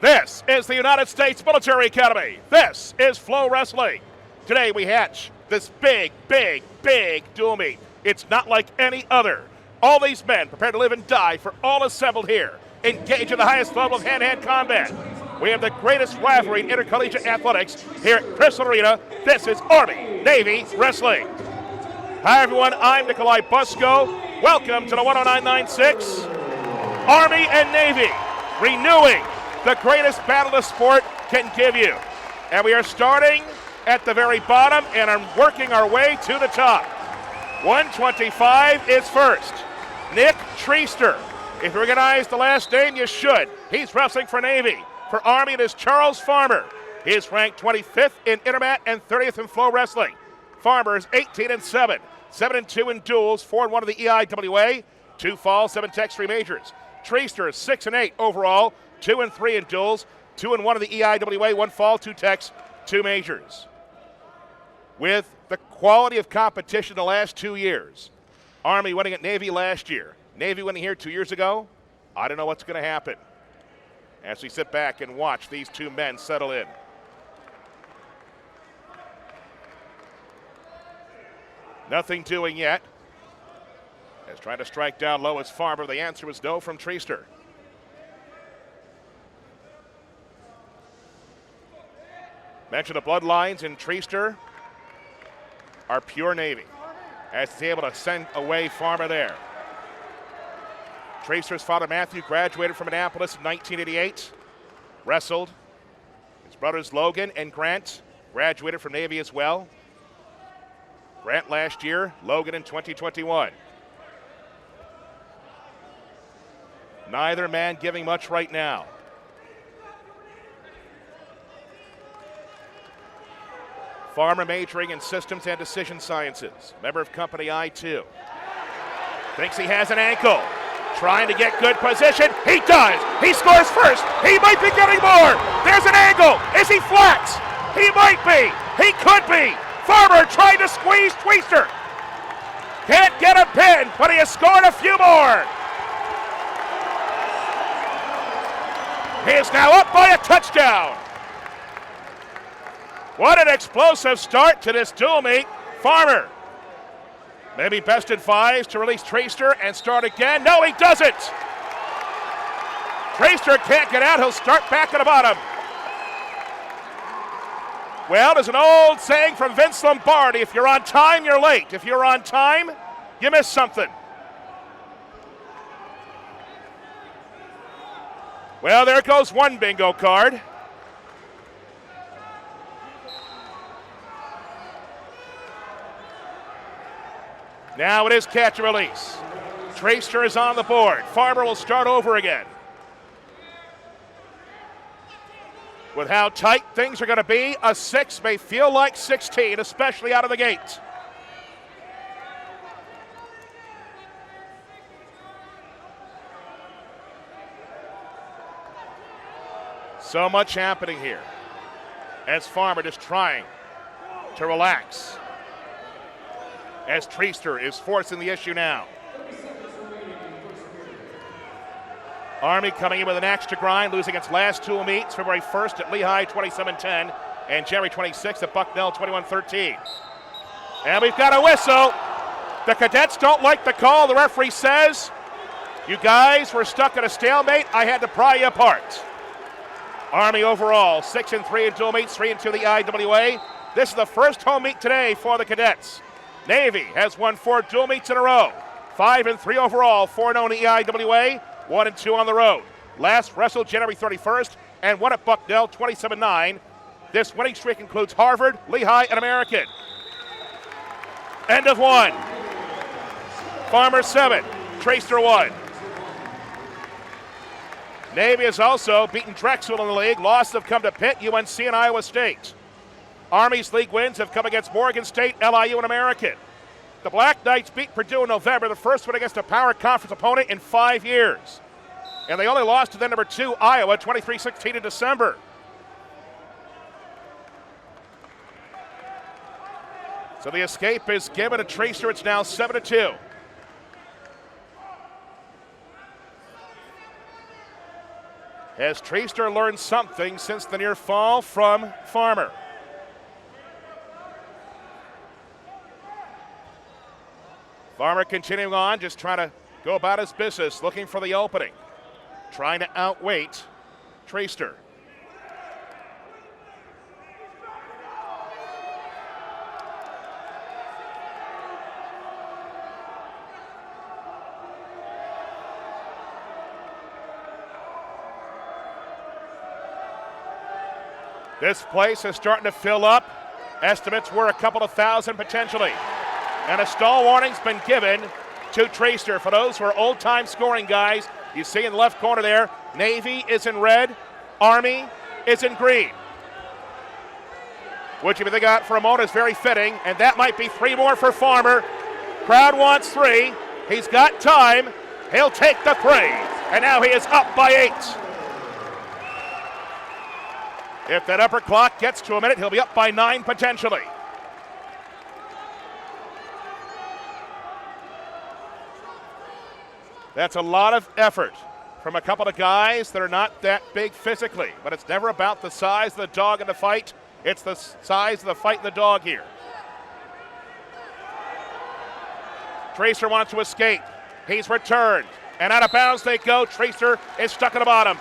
This is the United States Military Academy. This is FloWrestling. Today we hatch this big dual meet. It's not like any other. All these men prepared to live and die for all assembled here. Engage in the highest level of hand-to-hand combat. We have the greatest rivalry in intercollegiate athletics here at Crystal Arena. This is Army-Navy Wrestling. Hi everyone, I'm Nikolai Busko. Welcome to the 109.96. Army and Navy, renewing the greatest battle the sport can give you. And we are starting at the very bottom and are working our way to the top. 125 is first. Nick Treaster. If you recognize the last name, you should. He's wrestling for Navy. For Army, it is Charles Farmer. He is ranked 25th in Intermat and 30th in FloWrestling. Farmer is 18-7, 7-2 in duels, 4-1 in the EIWA, 2 falls, 7 techs, 3 majors. Treaster is 6-8 overall, 2-3 in duels, 2-1 in the EIWA, 1 fall, 2 techs, 2 majors. With the quality of competition the last 2 years, Army winning at Navy last year, Navy winning here 2 years ago, I don't know what's going to happen as we sit back and watch these two men settle in. Nothing doing yet. As trying to strike down low as Farmer, the answer was no from Treaster. Mention the bloodlines in Treaster are pure Navy, as he's able to send away Farmer there. Treaster's father Matthew graduated from Annapolis in 1988, wrestled. His brothers Logan and Grant graduated from Navy as well. Grant last year, Logan in 2021. Neither man giving much right now. Farmer majoring in systems and decision sciences. Member of Company I2. Thinks he has an ankle. Trying to get good position. He does. He scores first. He might be getting more. There's an angle. Is he flat? He might be. He could be. Farmer trying to squeeze Treaster. Can't get a pin, but he has scored a few more. He is now up by a touchdown. What an explosive start to this dual meet. Farmer maybe best advised to release Treaster and start again. No, he doesn't. Treaster can't get out. He'll start back at the bottom. Well, there's an old saying from Vince Lombardi, if you're on time, you're late. If you're on time, you miss something. Well, there goes one bingo card. Now it is catch and release. Treaster is on the board. Farmer will start over again. With how tight things are going to be, a 6 may feel like 16, especially out of the gate. So much happening here as Farmer just trying to relax, as Treaster is forcing the issue now. Army coming in with an axe to grind, losing its last two meets, February 1st at Lehigh 27-10 and January 26th at Bucknell 21-13. And we've got a whistle. The cadets don't like the call. The referee says, you guys were stuck at a stalemate. I had to pry you apart. Army overall, 6-3 in dual meets, 3-2 in the IWA. This is the first home meet today for the cadets. Navy has won 4 dual meets in a row. 5-3 overall, 4-0 in the EIWA, 1-2 on the road. Last wrestled January 31st and won at Bucknell 27-9. This winning streak includes Harvard, Lehigh, and American. End of 1. Farmer 7, Treaster 1. Navy has also beaten Drexel in the league. Losses have come to Pitt, UNC, and Iowa State. Army's league wins have come against Morgan State, LIU, and American. The Black Knights beat Purdue in November, the first win against a power conference opponent in 5 years. And they only lost to the number 2, Iowa, 23-16 in December. So the escape is given to Treaster. It's now 7-2. Has Treaster learned something since the near fall from Farmer? Farmer continuing on, just trying to go about his business, looking for the opening, trying to outweight Treaster. This place is starting to fill up. Estimates were a couple of thousand potentially. And a stall warning's been given to Treaster. For those who are old-time scoring guys, you see in the left corner there, Navy is in red, Army is in green. Which, if you think about for a moment, is very fitting, and that might be 3 more for Farmer. Crowd wants 3. He's got time. He'll take the 3. And now he is up by 8. If that upper clock gets to a minute, he'll be up by 9 potentially. That's a lot of effort from a couple of guys that are not that big physically, but it's never about the size of the dog in the fight. It's the size of the fight in the dog here. Treaster wants to escape. He's returned, and out of bounds they go. Treaster is stuck at the bottom.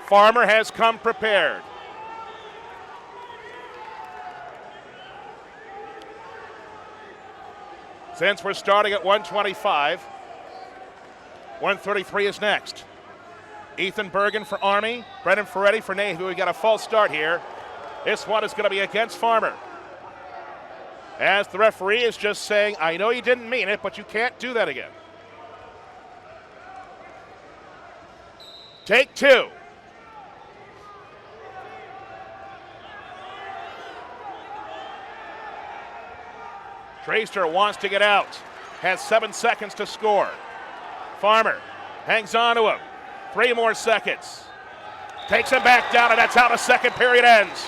Farmer has come prepared. Since we're starting at 125, 133 is next. Ethan Bergen for Army, Brendan Ferretti for Navy. We got a false start here. This one is going to be against Farmer. As the referee is just saying, I know you didn't mean it, but you can't do that again. Take 2. Treaster wants to get out, has 7 seconds to score. Farmer hangs on to him, 3 more seconds. Takes him back down, and that's how the second period ends.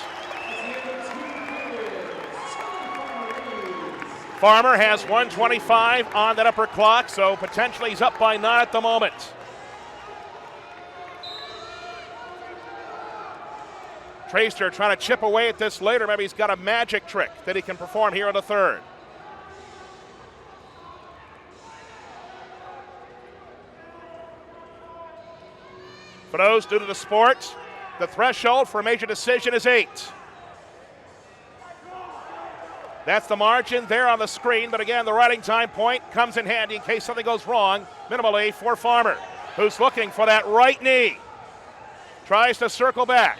Farmer has 125 on that upper clock, so potentially he's up by 9 at the moment. Treaster trying to chip away at this later. Maybe he's got a magic trick that he can perform here in the third. For those new to the sport, the threshold for a major decision is 8. That's the margin there on the screen, but again, the riding time point comes in handy in case something goes wrong, minimally for Farmer, who's looking for that right knee. Tries to circle back.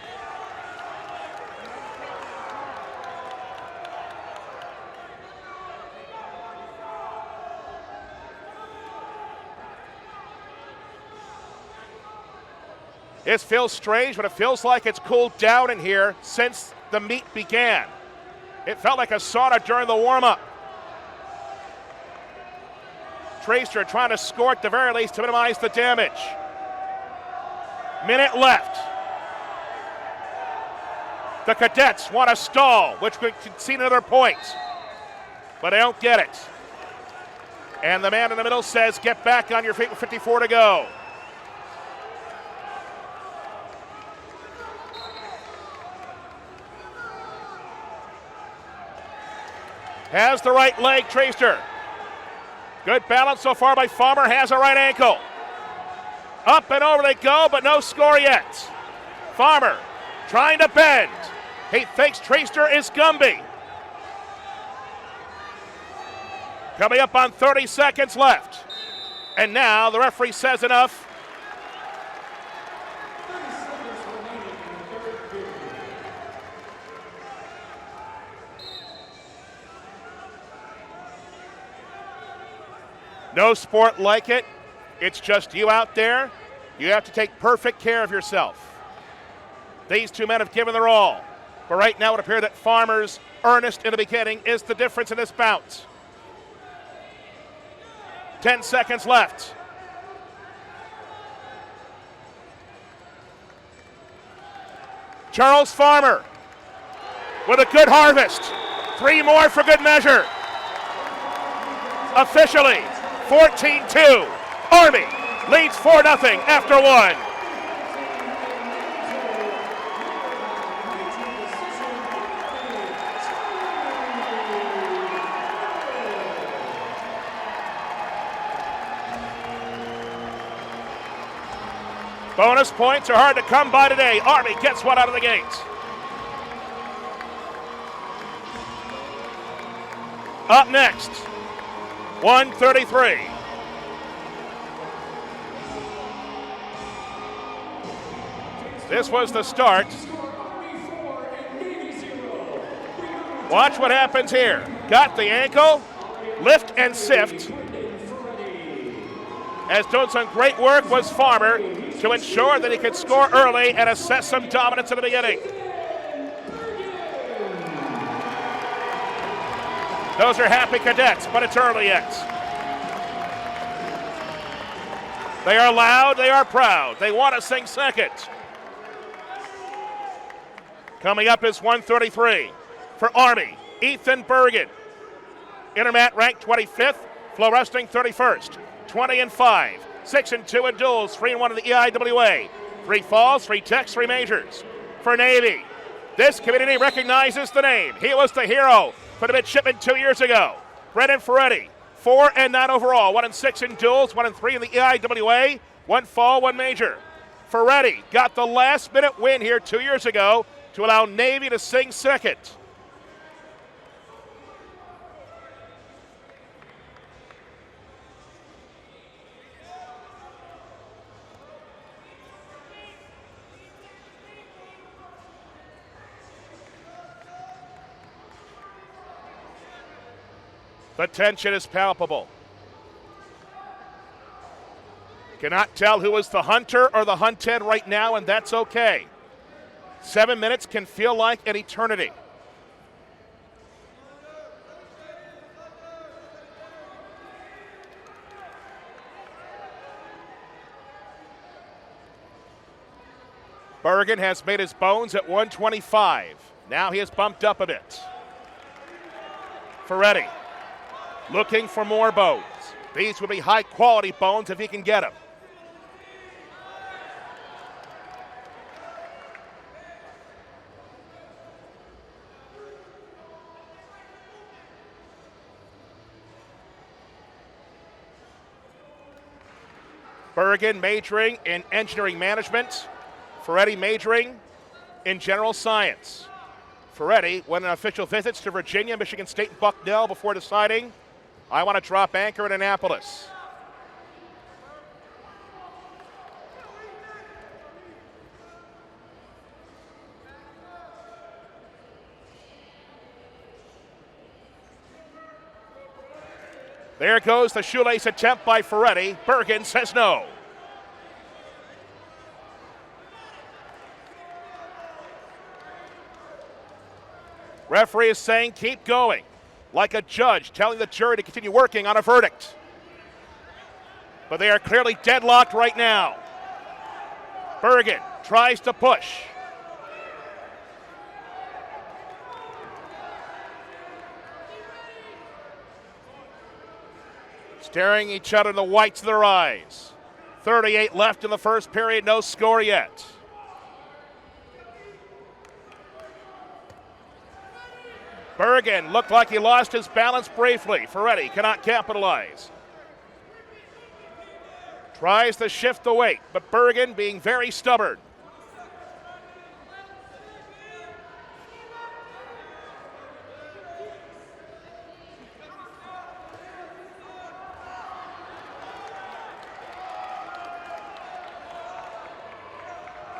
It feels strange, but it feels like it's cooled down in here since the meet began. It felt like a sauna during the warm-up. Treaster trying to score at the very least to minimize the damage. Minute left. The cadets want to stall, which could concede another point, but they don't get it. And the man in the middle says, get back on your feet with 54 to go. Has the right leg, Treaster. Good balance so far by Farmer, has a right ankle. Up and over they go, but no score yet. Farmer trying to bend. He thinks Treaster is Gumby. Coming up on 30 seconds left. And now the referee says enough. No sport like it. It's just you out there. You have to take perfect care of yourself. These two men have given their all. But right now it appears that Farmer's earnest in the beginning is the difference in this bout. 10 seconds left. Charles Farmer with a good harvest. 3 more for good measure. Officially, 14-2. Army leads 4-0 after 1. Bonus points are hard to come by today. Army gets one out of the gates. Up next, 133. This was the start. Watch what happens here. Got the ankle, lift and sift. As doing some great work was Farmer to ensure that he could score early and assess some dominance in the beginning. Those are happy cadets, but it's early yet. They are loud, they are proud. They want to sing second. Coming up is 133 for Army, Ethan Bergen. Intermat ranked 25th, FloWrestling 31st. 20-5, 6-2 in duels, 3-1 in the EIWA. 3 falls, 3 techs, 3 majors. For Navy, this community recognizes the name. He was the hero for the midshipmen 2 years ago. Brendan Ferretti, 4-9 overall, 1-6 in duels, 1-3 in the EIWA, 1 fall, 1 major. Ferretti got the last-minute win here 2 years ago to allow Navy to sing second. The tension is palpable. Cannot tell who is the hunter or the hunted right now, and that's okay. 7 minutes can feel like an eternity. Bergen has made his bones at 125. Now he has bumped up a bit. Ferretti looking for more bones. These would be high-quality bones if he can get them. Bergen majoring in engineering management. Ferretti majoring in general science. Ferretti went on official visits to Virginia, Michigan State, and Bucknell before deciding, I want to drop anchor in Annapolis. There goes the shoelace attempt by Ferretti. Bergen says no. Referee is saying keep going, like a judge telling the jury to continue working on a verdict. But they are clearly deadlocked right now. Bergen tries to push. Staring each other in the whites of their eyes. 38 left in the first period, no score yet. Bergen looked like he lost his balance briefly. Ferretti cannot capitalize. Tries to shift the weight, but Bergen being very stubborn.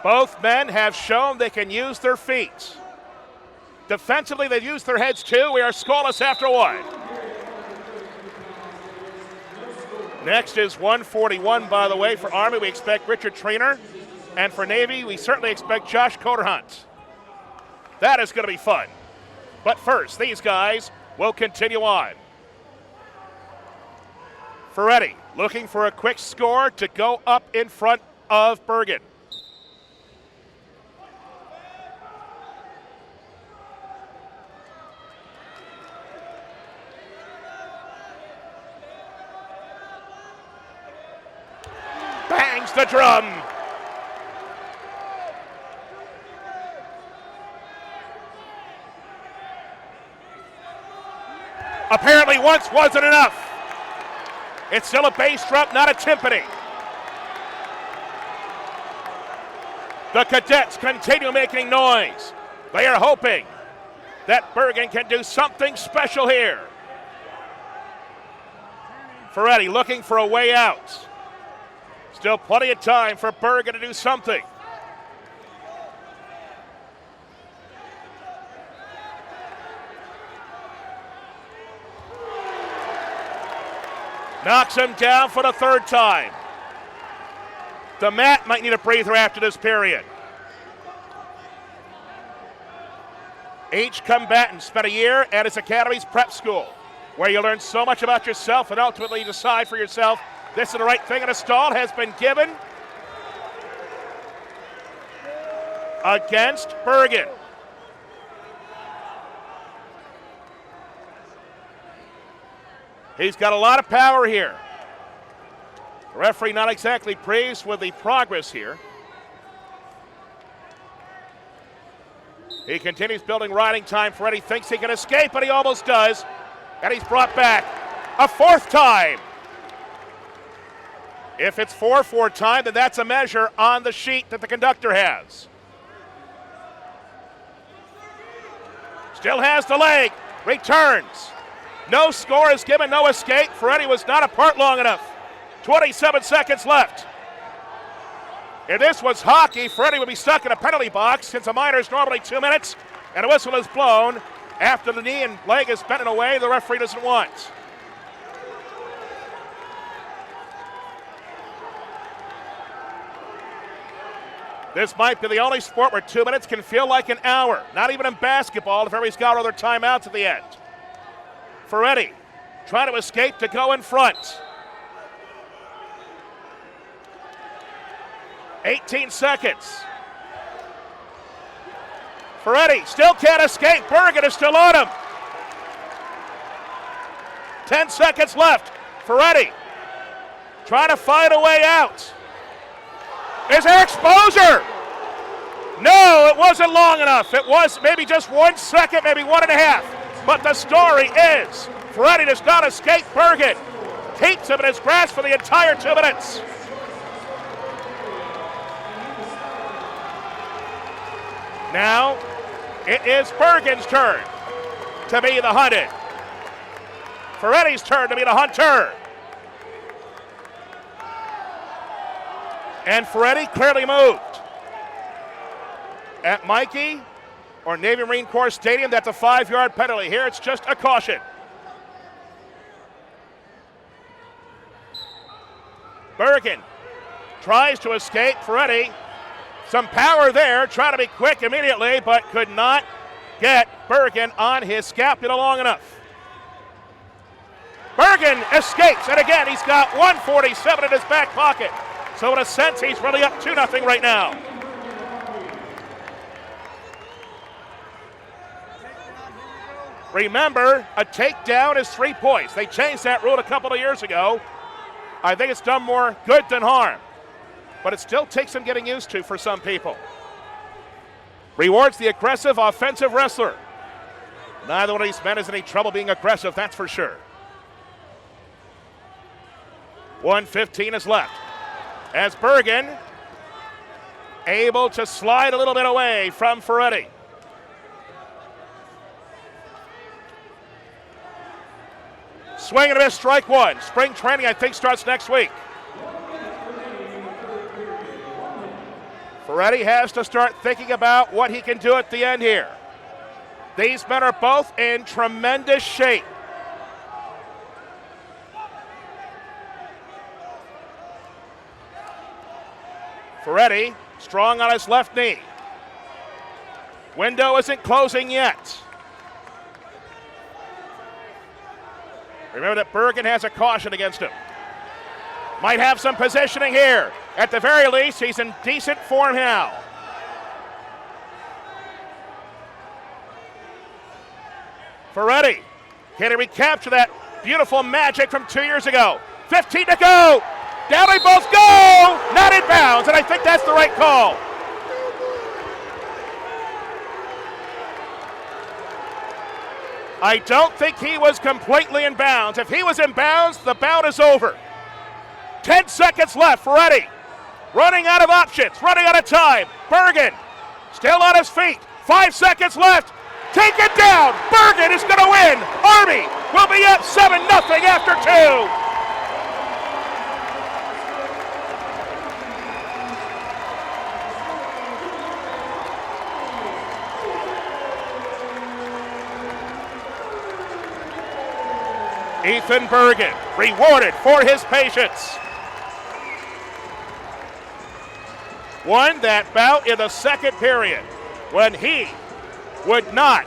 Both men have shown they can use their feet. Defensively, they've used their heads too. We are scoreless after 1. Next is 141, by the way. For Army, we expect Richard Trainer. And for Navy, we certainly expect Josh Coderhunt. That is going to be fun. But first, these guys will continue on. Ferretti looking for a quick score to go up in front of Bergen. the drum. Apparently once wasn't enough. It's still a bass drum, not a timpani. The cadets continue making noise. They are hoping that Bergen can do something special here. Ferretti looking for a way out. Still plenty of time for Bergen to do something. Knocks him down for the third time. The mat might need a breather after this period. Each combatant spent a year at his academy's prep school, where you learn so much about yourself and ultimately decide for yourself this is the right thing, and a stall has been given against Bergen. He's got a lot of power here. The referee not exactly pleased with the progress here. He continues building riding time. Ferretti thinks he can escape, but he almost does. And he's brought back a fourth time. If it's 4-4 time, then that's a measure on the sheet that the conductor has. Still has the leg, returns. No score is given, no escape. Ferretti was not apart long enough. 27 seconds left. If this was hockey, Ferretti would be stuck in a penalty box since a minor is normally 2 minutes, and a whistle is blown after the knee and leg is bent in a way the referee doesn't want. This might be the only sport where 2 minutes can feel like an hour. Not even in basketball if everybody's got other timeouts at the end. Ferretti trying to escape to go in front. 18 seconds. Ferretti still can't escape. Bergen is still on him. 10 seconds left. Ferretti trying to find a way out. Is there exposure? No, it wasn't long enough. It was maybe just 1 second, maybe 1.5. But the story is Ferretti does not escape Bergen. Keeps him in his grasp for the entire 2 minutes. Now, it is Bergen's turn to be the hunted. Ferretti's turn to be the hunter. And Ferretti clearly moved. At Mikey or Navy Marine Corps Stadium, that's a 5-yard penalty. Here it's just a caution. Bergen tries to escape. Ferretti, some power there, trying to be quick immediately, but could not get Bergen on his scapula long enough. Bergen escapes, and again, he's got 147 in his back pocket. So in a sense, he's really up 2-0 right now. Remember, a takedown is 3 points. They changed that rule a couple of years ago. I think it's done more good than harm, but it still takes some getting used to for some people. Rewards the aggressive offensive wrestler. Neither one of these men has any trouble being aggressive, that's for sure. 1:15 is left. As Bergen able to slide a little bit away from Ferretti. Swing and a miss, strike one. Spring training, I think, starts next week. Ferretti has to start thinking about what he can do at the end here. These men are both in tremendous shape. Ferretti strong on his left knee. Window isn't closing yet. Remember that Bergen has a caution against him. Might have some positioning here. At the very least, he's in decent form now. Ferretti, can he recapture that beautiful magic from 2 years ago? 15 to go. Down they both go! Not in bounds, and I think that's the right call. I don't think he was completely in bounds. If he was in bounds, the bout is over. 10 seconds left for Eddie. Running out of options, running out of time. Bergen still on his feet. 5 seconds left. Take it down. Bergen is going to win. Army will be up 7-0 after 2. Ethan Bergen rewarded for his patience. Won that bout in the second period when he would not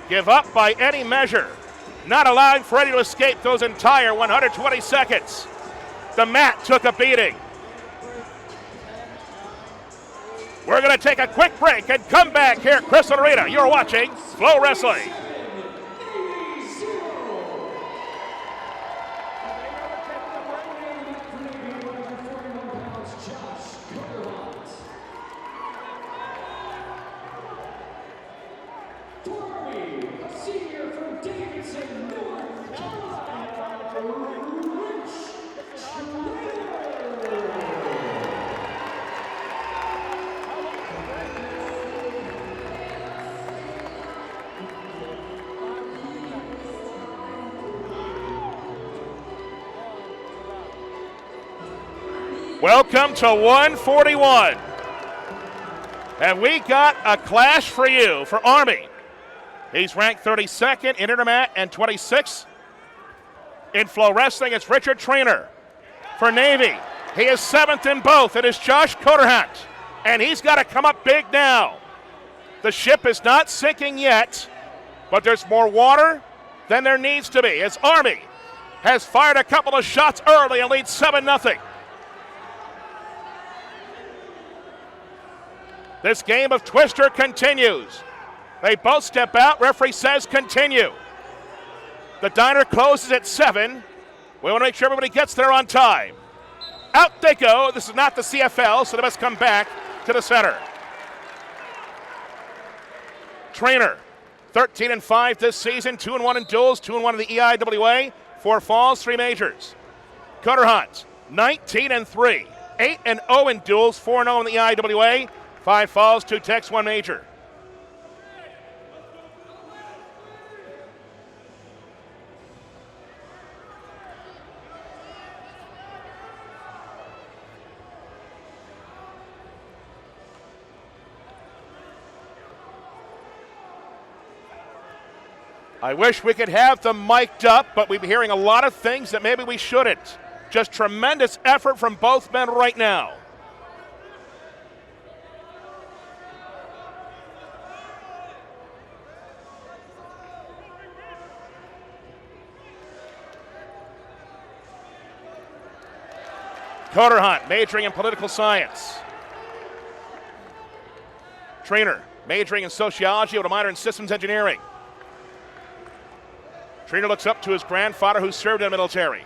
give up by any measure, not allowing for Eddie to escape those entire 120 seconds. The mat took a beating. We're going to take a quick break and come back here at Crystal Arena. You're watching FloWrestling. Welcome to 141. And we got a clash for you for Army. He's ranked 32nd in Intermat and 26th. In FloWrestling, it's Richard Trainer. For Navy, he is 7th in both. It is Josh Coderhunt. And he's got to come up big now. The ship is not sinking yet, but there's more water than there needs to be, as Army has fired a couple of shots early and leads 7-0. This game of Twister continues. They both step out. Referee says continue. The diner closes at 7. We want to make sure everybody gets there on time. Out they go. This is not the CFL, so they must come back to the center. Trainer, 13-5 this season, 2-1 in duels, 2-1 in the EIWA, 4 falls, 3 majors. Coderhunt, 19-3, 8-0 in duels, 4-0 in the EIWA, 5 falls, 2 techs, 1 major. I wish we could have them mic'd up, but we'd be hearing a lot of things that maybe we shouldn't. Just tremendous effort from both men right now. Coderhunt, majoring in political science. Trainer, majoring in sociology with a minor in systems engineering. Trainer looks up to his grandfather who served in the military.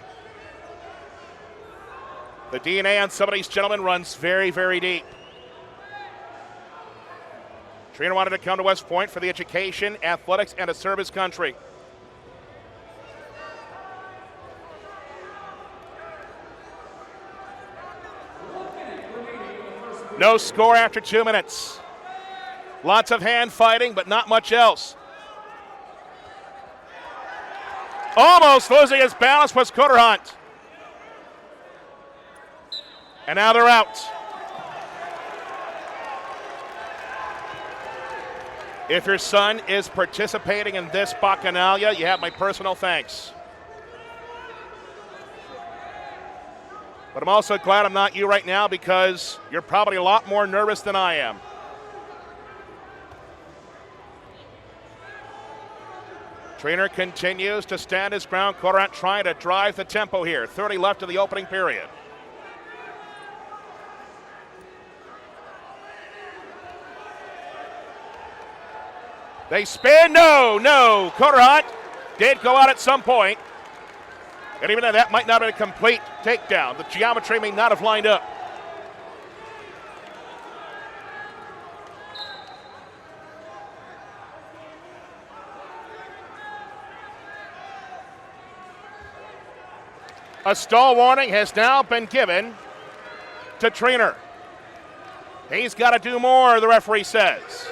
The DNA on some of these gentlemen runs very, very deep. Trainer wanted to come to West Point for the education, athletics, and to serve his country. No score after 2 minutes. Lots of hand fighting, but not much else. Almost losing his balance was Coderhunt. And now they're out. If your son is participating in this bacchanalia, you have my personal thanks. But I'm also glad I'm not you right now because you're probably a lot more nervous than I am. Trainer continues to stand his ground. Coderhunt trying to drive the tempo here. 30 left in the opening period. They spin. No. Coderhunt did go out at some point. And even though that might not have been a complete takedown. The geometry may not have lined up. A stall warning has now been given to Trainer. He's got to do more, the referee says.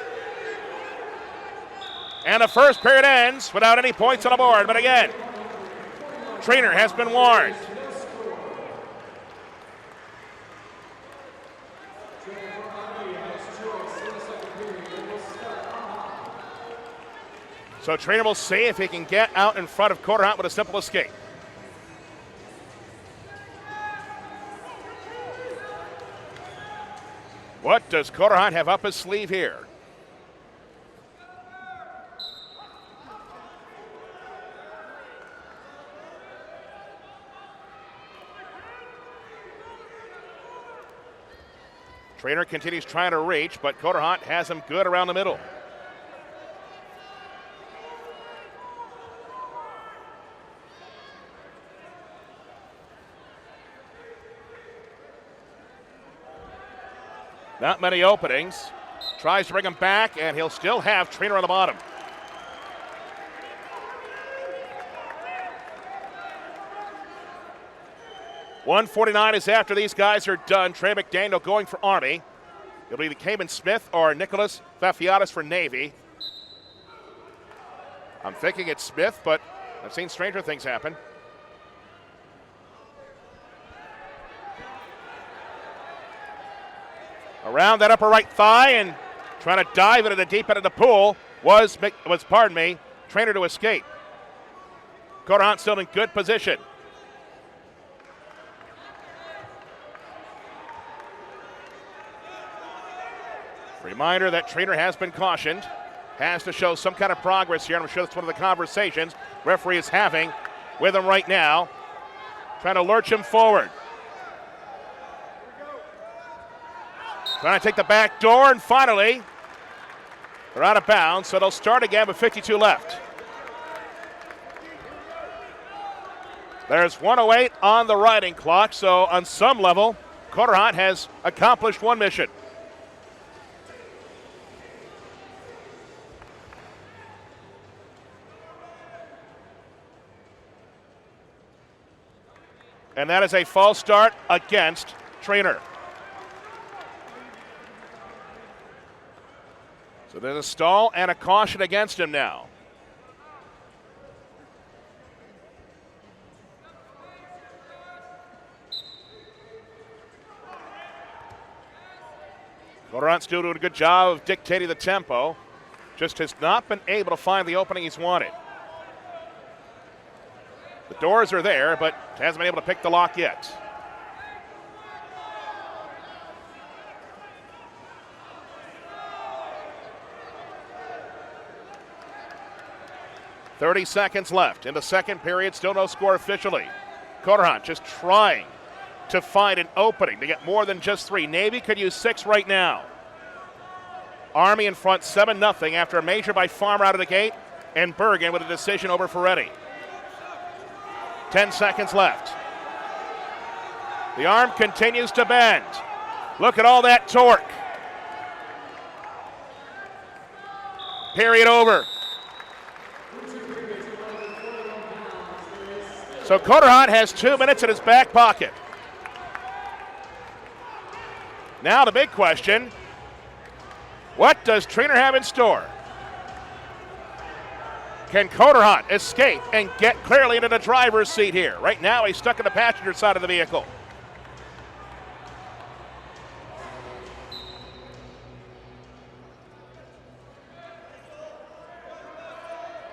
And the first period ends without any points on the board. But again, Trainer has been warned. So Trainer will see if he can get out in front of Coderhunt with a simple escape. What does Coderhunt have up his sleeve here? Trainer continues trying to reach, but Coderhunt has him good around the middle. Not many openings. Tries to bring him back, and he'll still have Trainer on the bottom. .149 is after these guys are done. Trey McDaniel going for Army. It'll be the Cayman Smith or Nicholas Vafiatis for Navy. I'm thinking it's Smith, but I've seen stranger things happen. Around that upper right thigh and trying to dive into the deep end of the pool was Trainer to escape. Coderhunt still in good position. Reminder that Trainer has been cautioned, has to show some kind of progress here, and I'm sure that's one of the conversations referee is having with him right now, trying to lurch him forward. Trying to take the back door, and finally, they're out of bounds, so they'll start again with 52 left. There's 1:08 on the riding clock, so on some level, Coderhunt has accomplished one mission. And that is a false start against Trainer. So there's a stall and a caution against him now. Coderhunt still doing a good job of dictating the tempo. Just has not been able to find the opening he's wanted. The doors are there, but hasn't been able to pick the lock yet. .30 seconds left in the second period, still no score officially. Coderhunt just trying to find an opening to get more than just 3. Navy could use 6 right now. Army in front 7-0 after a major by Farmer out of the gate, and Bergen with a decision over Ferretti. 10 seconds left. The arm continues to bend. Look at all that torque. Period over. So Coderhunt has 2 minutes in his back pocket. Now the big question, what does Trainer have in store? Can Coderhunt escape and get clearly into the driver's seat here? Right now he's stuck in the passenger side of the vehicle.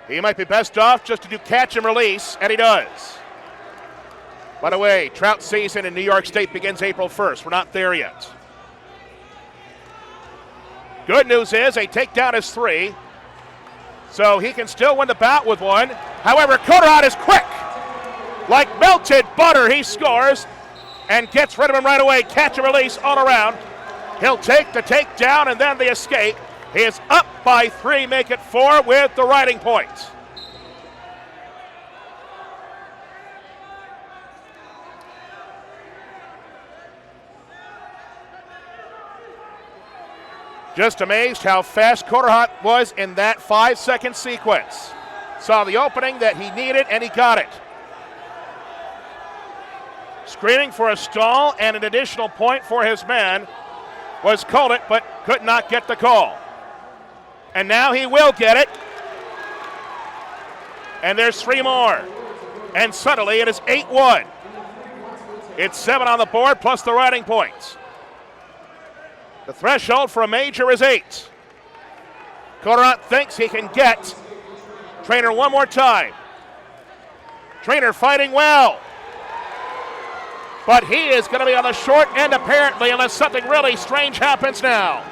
He might be best off just to do catch and release, and he does. By the way, trout season in New York State begins April 1st. We're not there yet. Good news is a takedown is 3, so he can still win the bout with 1. However, Coderhunt is quick. Like melted butter, he scores and gets rid of him right away. Catch and release all around. He'll take the takedown and then the escape. He is up by 3, make it 4 with the riding points. Just amazed how fast Coderhot was in that 5-second sequence. Saw the opening that he needed, and he got it. Screaming for a stall and an additional point for his man. Was called it, but could not get the call. And now he will get it. And there's 3 more. And suddenly it is 8-1. It's 7 on the board plus the riding points. The threshold for a major is 8. Coderhot thinks he can get Trainer one more time. Trainer fighting well. But he is going to be on the short end apparently unless something really strange happens now.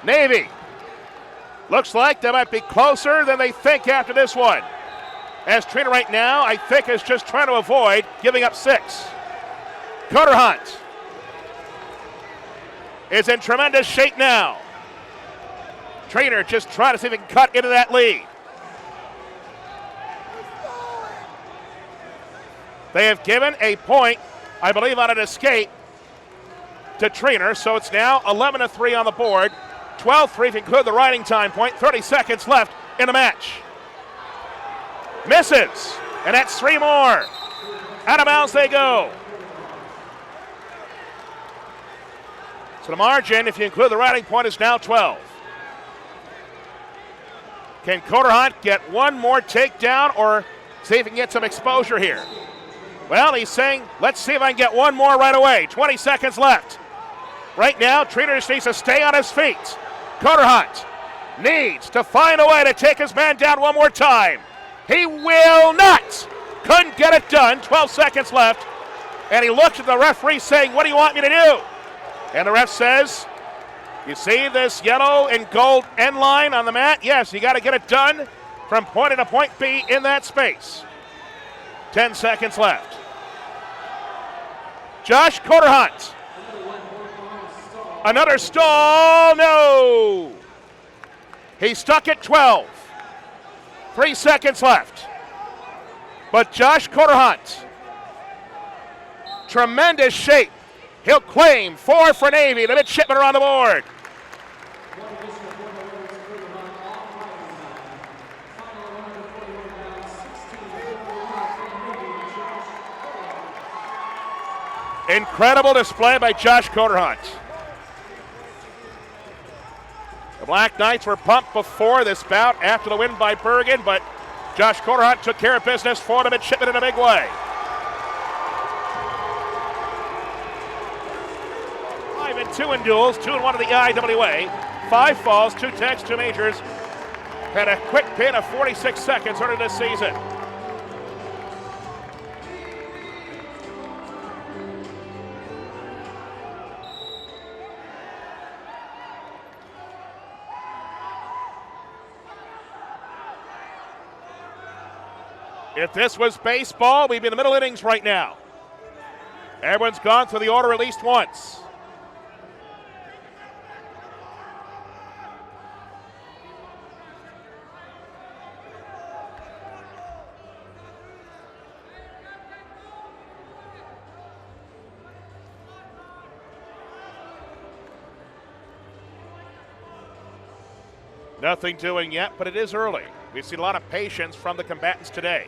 Navy. Looks like they might be closer than they think after this one. As Trainer right now, I think, is just trying to avoid giving up 6. Coderhot is in tremendous shape now. Trainer just trying to see if he can cut into that lead. They have given a point, I believe, on an escape to Trainer, so it's now 11-3 on the board. 12-3 if you include the riding time point. 30 seconds left in the match. Misses, and that's 3 more. Out of bounds they go. So the margin, if you include the riding point, is now 12. Can Coderhot get one more takedown or see if he can get some exposure here? Well, he's saying, let's see if I can get one more right away. 20 seconds left. Right now, Trainer just needs to stay on his feet. Coderhot needs to find a way to take his man down one more time. He will not. Couldn't get it done. 12 seconds left. And he looked at the referee saying, what do you want me to do? And the ref says, you see this yellow and gold end line on the mat? Yes, you got to get it done from point A to point B in that space. 10 seconds left. Josh Coderhot. Another stall, no. He's stuck at 12. 3 seconds left. But Josh Coderhot, tremendous shape. He'll claim 4 for Navy. The midshipmen are on the board. Incredible display by Josh Coderhot. The Black Knights were pumped before this bout after the win by Bergen, but Josh Coderhot took care of business for the midshipmen in a big way. 5-2 in duels, 2-1 in the IWA. 5 falls, 2 tags, 2 majors. Had a quick pin of 46 seconds earlier this season. If this was baseball, we'd be in the middle innings right now. Everyone's gone through the order at least once. Nothing doing yet, but it is early. We've seen a lot of patience from the combatants today.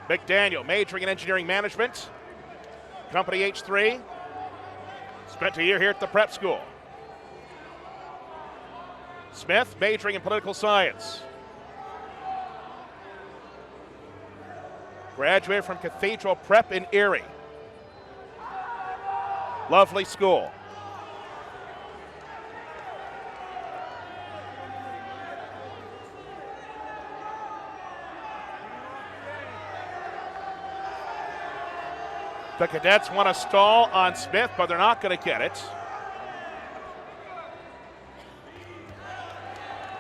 McDaniel, majoring in engineering management. Company H3. Spent a year here at the prep school. Smith, majoring in political science. Graduated from Cathedral Prep in Erie. Lovely school. The cadets want to stall on Smith, but they're not going to get it.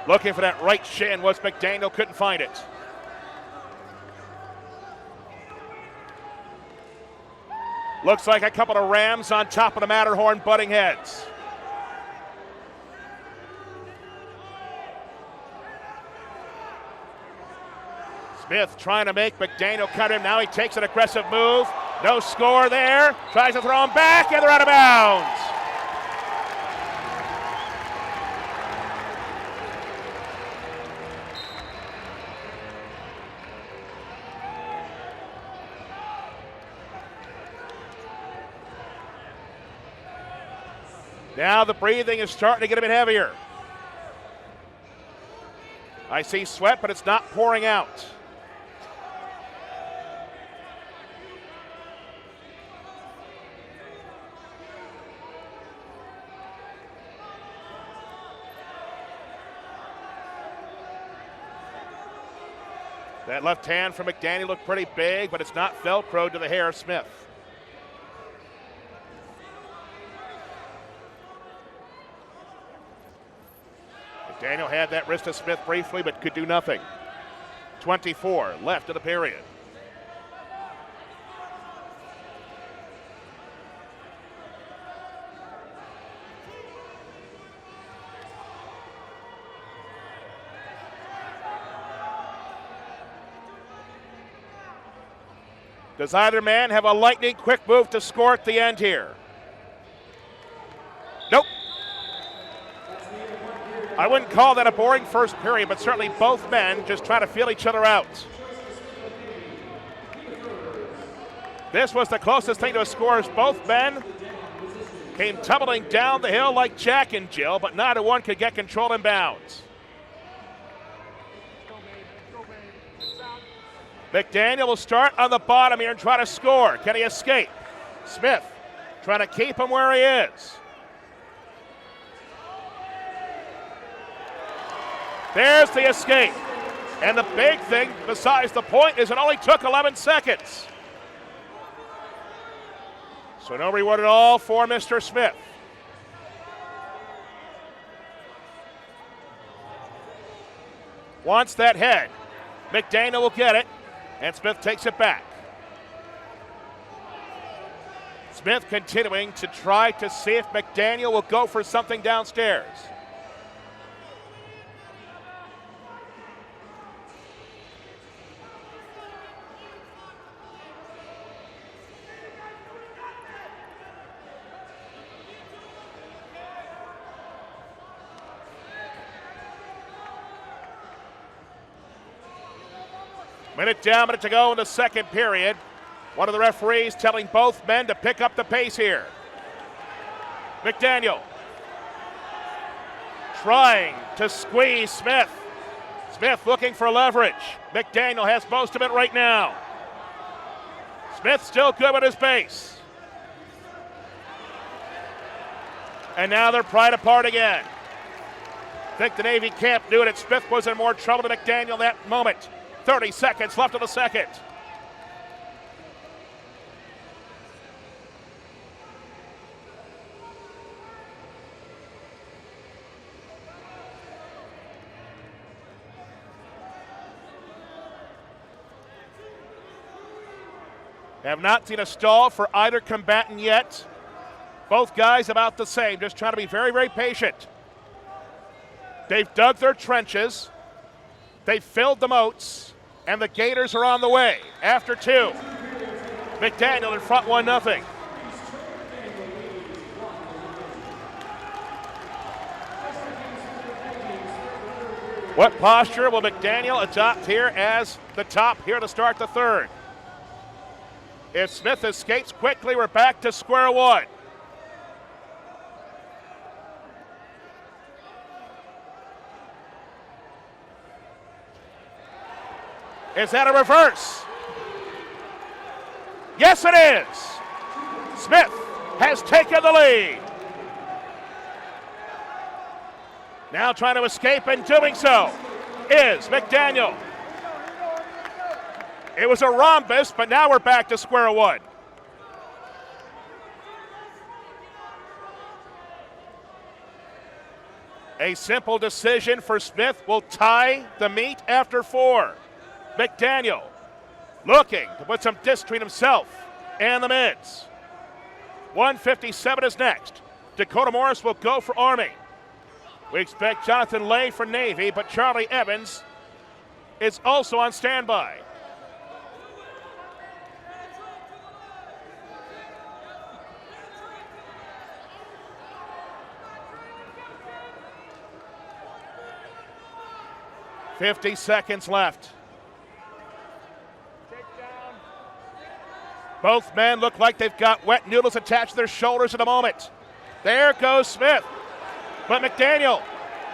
Looking for that right shin was McDaniel, couldn't find it. Looks like a couple of rams on top of the Matterhorn butting heads. Smith trying to make McDaniel cut him. Now he takes an aggressive move. No score there. Tries to throw him back, and they're out of bounds. Now the breathing is starting to get a bit heavier. I see sweat, but it's not pouring out. That left hand from McDaniel looked pretty big, but it's not Velcroed to the hair of Smith. McDaniel had that wrist of Smith briefly, but could do nothing. 24 left of the period. Does either man have a lightning quick move to score at the end here? Nope. I wouldn't call that a boring first period, but certainly both men just trying to feel each other out. This was the closest thing to a score as both men came tumbling down the hill like Jack and Jill, but neither one could get control in bounds. McDaniel will start on the bottom here and try to score. Can he escape? Smith trying to keep him where he is. There's the escape. And the big thing, besides the point, is it only took 11 seconds. So no reward at all for Mr. Smith. Wants that head. McDaniel will get it, and Smith takes it back. Smith continuing to try to see if McDaniel will go for something downstairs. Minute down, minute to go in the second period. One of the referees telling both men to pick up the pace here. McDaniel trying to squeeze Smith. Smith looking for leverage. McDaniel has most of it right now. Smith still good with his base. And now they're pried apart again. I think the Navy camp knew that Smith was in more trouble than McDaniel that moment. 30 seconds left of the second. Have not seen a stall for either combatant yet. Both guys about the same, just trying to be very, very patient. They've dug their trenches. They've filled the moats, and the Gators are on the way after two. McDaniel in front 1-0. What posture will McDaniel adopt here as the top here to start the third? If Smith escapes quickly, we're back to square one. Is that a reverse? Yes, it is. Smith has taken the lead. Now trying to escape, and doing so is McDaniel. It was a rhombus, but now we're back to square one. A simple decision for Smith will tie the meet after four. McDaniel looking to put some distance between himself and the mids. 157 is next. Dakota Morris will go for Army. We expect Jonathan Lay for Navy, but Charlie Evans is also on standby. .50 seconds left. Both men look like they've got wet noodles attached to their shoulders at the moment. There goes Smith. But McDaniel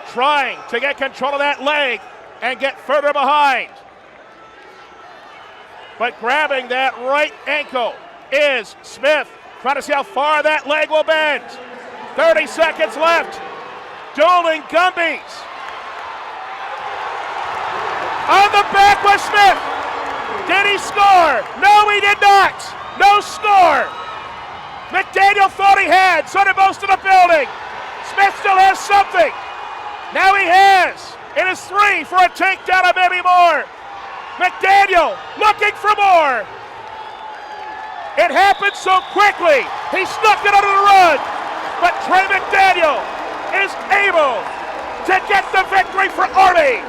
trying to get control of that leg and get further behind. But grabbing that right ankle is Smith. Trying to see how far that leg will bend. 30 seconds left. Dueling Gumbies. On the back was Smith. Did he score? No, he did not. No score. McDaniel thought he had, so did most of the building. Smith still has something. Now he has. It is 3 for a takedown of maybe more. McDaniel looking for more. It happened so quickly. He snuck it under the run. But Trey McDaniel is able to get the victory for Army.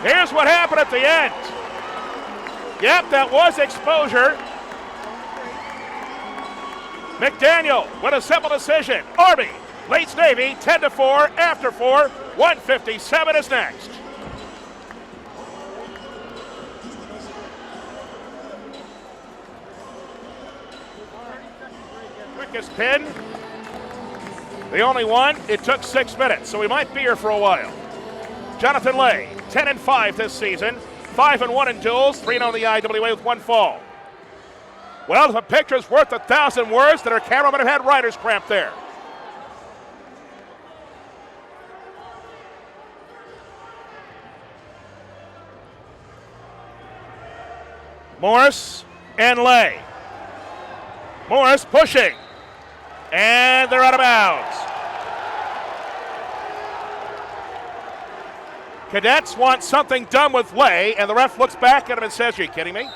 Here's what happened at the end. Yep, that was exposure. McDaniel with a simple decision. Army leads Navy 10-4 after 4. 157 is next. Quickest pin. The only one. It took 6 minutes, so we might be here for a while. Jonathan Lay, 10-5 this season, 5-1 in duels, 3-0 in the IWA with 1 fall. Well, if a picture's worth 1,000 words, then our cameraman had writer's cramp there. Morris and Lay. Morris pushing, and they're out of bounds. Cadets want something done with Lay, and the ref looks back at him and says, "Are you kidding me?"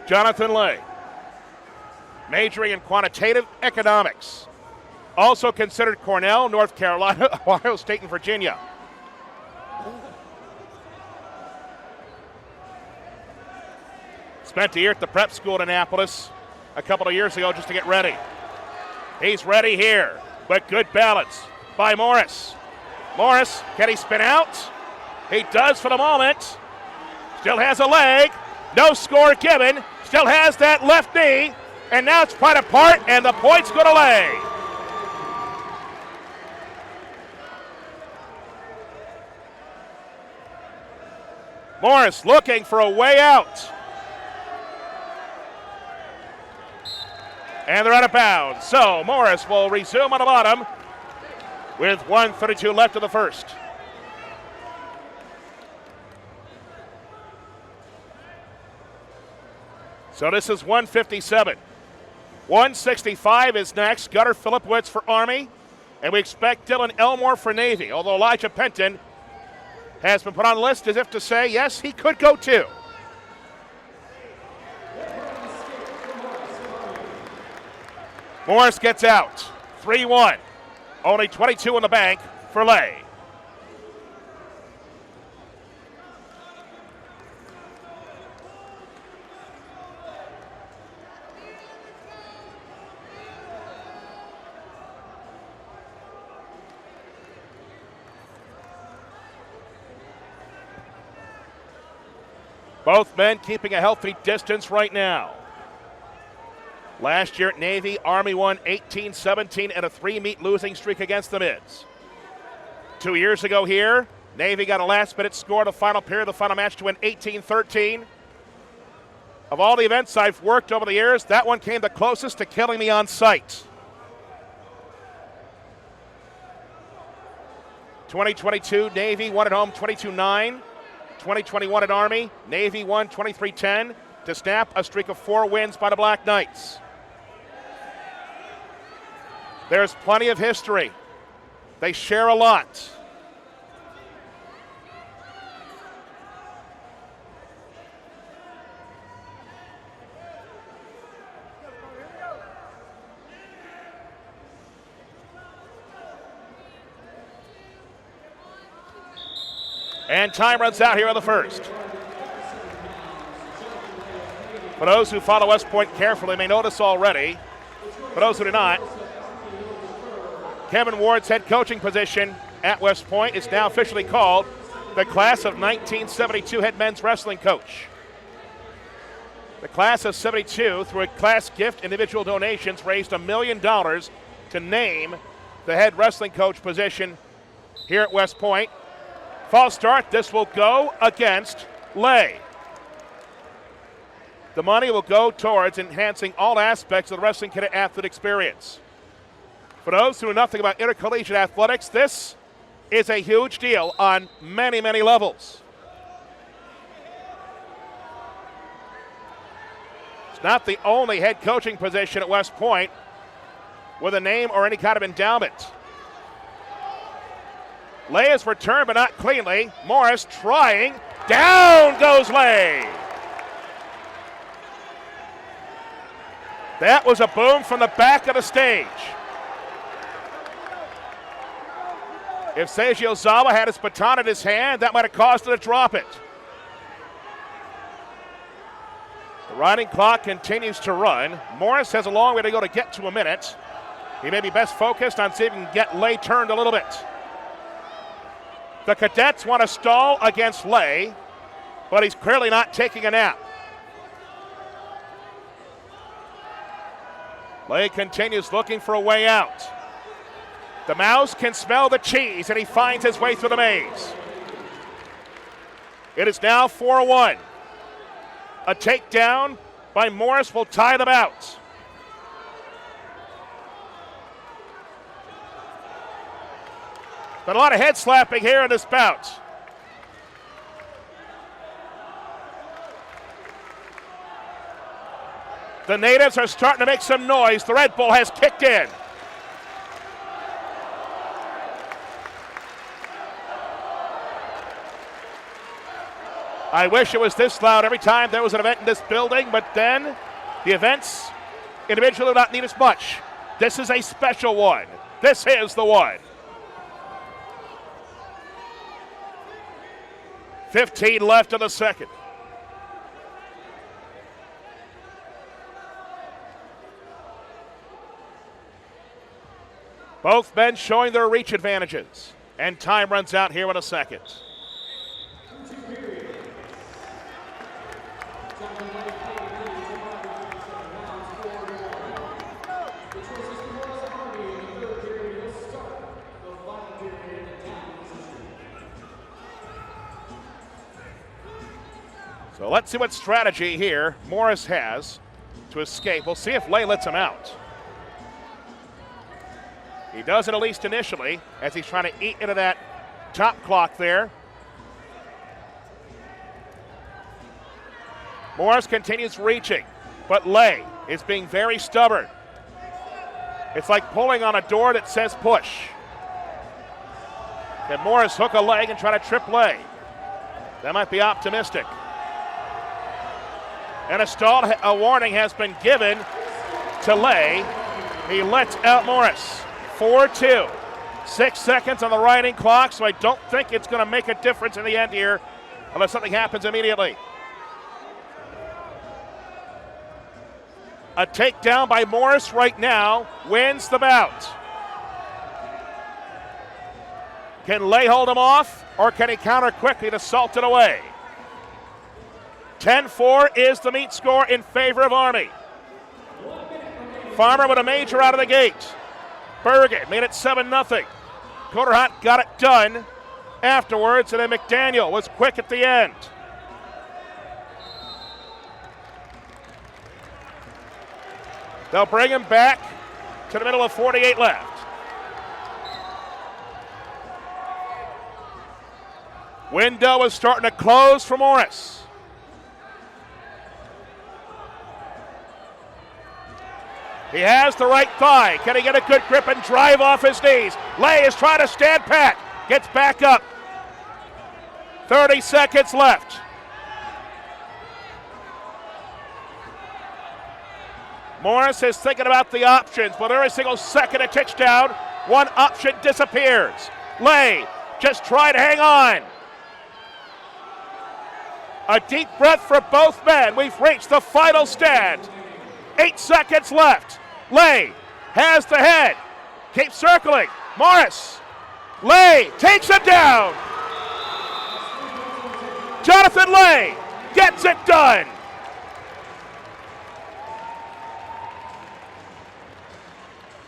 Jonathan Lay, majoring in quantitative economics. Also considered Cornell, North Carolina, Ohio State, and Virginia. Spent a year at the prep school in Annapolis a couple of years ago just to get ready. He's ready here, but good balance by Morris. Morris, can he spin out? He does for the moment. Still has a leg. No score given. Still has that left knee. And now it's pried apart, and the point's going to Lay. Morris looking for a way out. And they're out of bounds. So Morris will resume on the bottom with 1:32 left of the first. So this is 157. 165 is next. Gunnar Filipowicz for Army. And we expect Dylan Elmore for Navy. Although Elijah Penton has been put on the list as if to say, yes, he could go too. Morris gets out. 3-1. Only 22 in the bank for Lay. Both men keeping a healthy distance right now. Last year at Navy, Army won 18-17 and a 3-meet losing streak against the Mids. 2 years ago here, Navy got a last-minute score in the final period, the final match to win 18-13. Of all the events I've worked over the years, that one came the closest to killing me on sight. 2022, Navy won at home 22-9. 2021 at Army. Navy won 23-10 to snap a streak of 4 wins by the Black Knights. There's plenty of history. They share a lot. And time runs out here on the first. For those who follow West Point carefully may notice already, for those who do not, Kevin Ward's head coaching position at West Point is now officially called the Class of 1972 head men's wrestling coach. The Class of 72, through a class gift individual donations, raised $1 million to name the head wrestling coach position here at West Point. False start, this will go against Lay. The money will go towards enhancing all aspects of the wrestling cadet athlete experience. For those who know nothing about intercollegiate athletics, this is a huge deal on many, many levels. It's not the only head coaching position at West Point with a name or any kind of endowment. Lay is returned, but not cleanly. Morris trying. Down goes Lay. That was a boom from the back of the stage. If Seiji Ozawa had his baton in his hand, that might have caused him to drop it. The riding clock continues to run. Morris has a long way to go to get to a minute. He may be best focused on seeing if he can get Lay turned a little bit. The cadets want to stall against Lay, but he's clearly not taking a nap. Lay continues looking for a way out. The mouse can smell the cheese, and he finds his way through the maze. It is now 4-1. A takedown by Morris will tie the bout. Been a lot of head slapping here in this bout. The natives are starting to make some noise. The Red Bull has kicked in. I wish it was this loud every time there was an event in this building, but then the events individually do not need as much. This is a special one. This is the one. 15 left in the second. Both men showing their reach advantages. And time runs out here in a second. So let's see what strategy here Morris has to escape. We'll see if Lay lets him out. He does it at least initially as he's trying to eat into that top clock there. Morris continues reaching, but Lay is being very stubborn. It's like pulling on a door that says push. Can Morris hook a leg and try to trip Lay? That might be optimistic. And a warning has been given to Lay. He lets out Morris. 4-2. 6 seconds on the riding clock, so I don't think it's going to make a difference in the end here unless something happens immediately. A takedown by Morris right now wins the bout. Can Lay hold him off, or can he counter quickly to salt it away? 10-4 is the meet score in favor of Army. Farmer with a major out of the gate. Bergen made it 7-0. Coderhot got it done afterwards, and then McDaniel was quick at the end. They'll bring him back to the middle of 48 left. Window is starting to close for Morris. He has the right thigh. Can he get a good grip and drive off his knees? Lay is trying to stand pat. Gets back up. 30 seconds left. Morris is thinking about the options, but every single second it ticks down, one option disappears. Lay just trying to hang on. A deep breath for both men. We've reached the final stand. 8 seconds left. Lay has the head. Keeps circling. Morris. Lay takes him down. Jonathan Lay gets it done.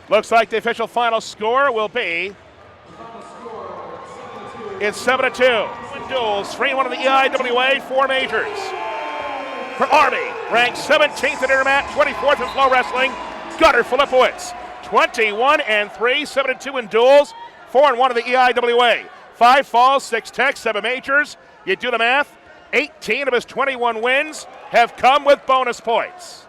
Looks like the official final score will be it's 7-2. Duels, 3-1 in the EIWA, 4 majors. For Army, ranked 17th in Intermat, 24th in FloWrestling, Gunnar Filipowicz. 21-3, 7-2 in duels, 4-1 in the EIWA. 5 falls, 6 techs, 7 majors. You do the math, 18 of his 21 wins have come with bonus points.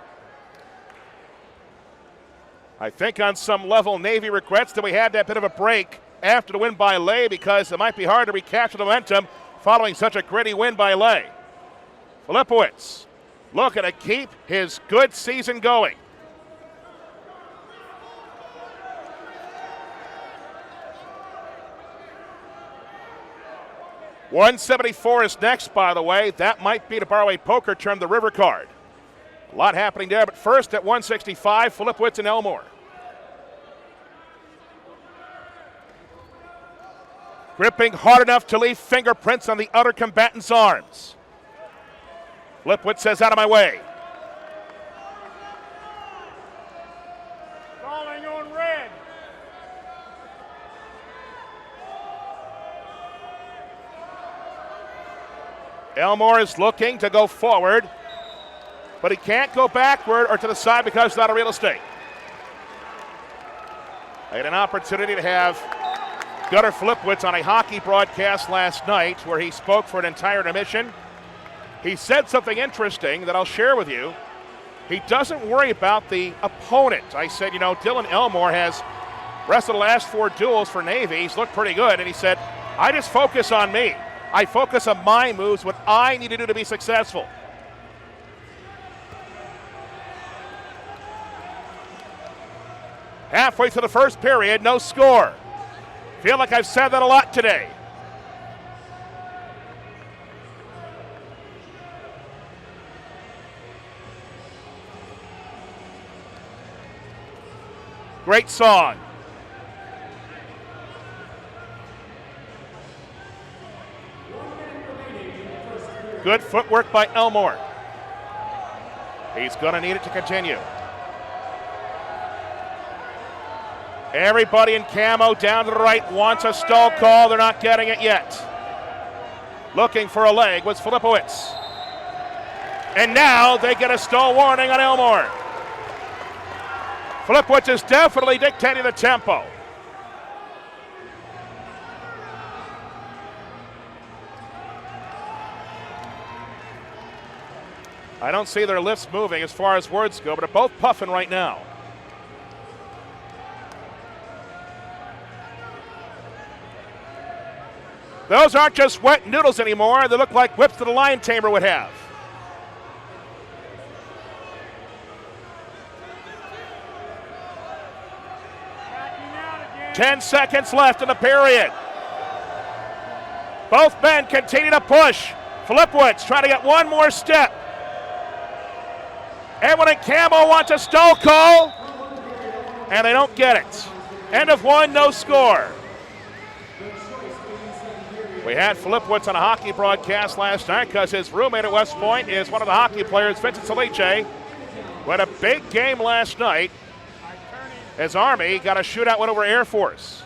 I think on some level Navy regrets that we had that bit of a break after the win by Lay because it might be hard to recapture the momentum following such a gritty win by Lay. Filipowicz looking to keep his good season going. $174 is next, by the way. That might be, to borrow a poker term, the river card. A lot happening there, but first at 165, Filipowicz and Elmore. Gripping hard enough to leave fingerprints on the other combatant's arms. Filipowicz says, out of my way. Calling on red. Elmore is looking to go forward, but he can't go backward or to the side because it's out of real estate. I had an opportunity to have Gunnar Filipowicz on a hockey broadcast last night where he spoke for an entire intermission. He said something interesting that I'll share with you. He doesn't worry about the opponent. I said, you know, Dylan Elmore has wrestled the last 4 duels for Navy. He's looked pretty good. And he said, I just focus on me. I focus on my moves, what I need to do to be successful. Halfway through the first period, no score. Feel like I've said that a lot today. Great song. Good footwork by Elmore. He's going to need it to continue. Everybody in camo down to the right wants a stall call. They're not getting it yet. Looking for a leg was Filipowicz. And now they get a stall warning on Elmore. Filipowicz is definitely dictating the tempo. I don't see their lifts moving as far as words go, but they're both puffing right now. Those aren't just wet noodles anymore. They look like whips that a lion tamer would have. Ten seconds left in the period. Both men continue to push. Filipowicz trying to get one more step. Everyone in camo wants a stall call, and they don't get it. End of 1, no score. We had Filipowicz on a hockey broadcast last night because his roommate at West Point is one of the hockey players, Vincent Soliche, who had a big game last night as Army got a shootout win over Air Force.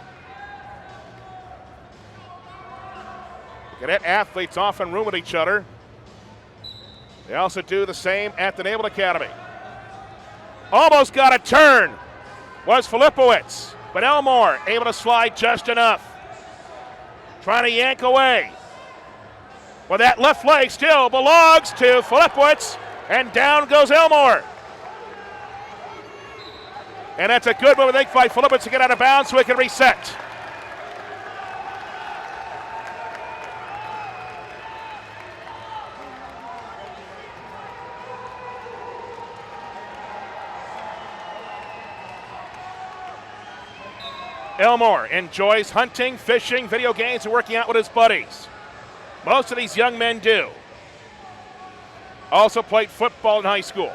Cadet athletes often room with each other. They also do the same at the Naval Academy. Almost got a turn was Filipowicz, but Elmore able to slide just enough. Trying to yank away. Well, that left leg still belongs to Filipowicz, and down goes Elmore. And that's a good move, I think, by Filipowicz to get out of bounds so he can reset. Elmore enjoys hunting, fishing, video games, and working out with his buddies. Most of these young men do. Also played football in high school.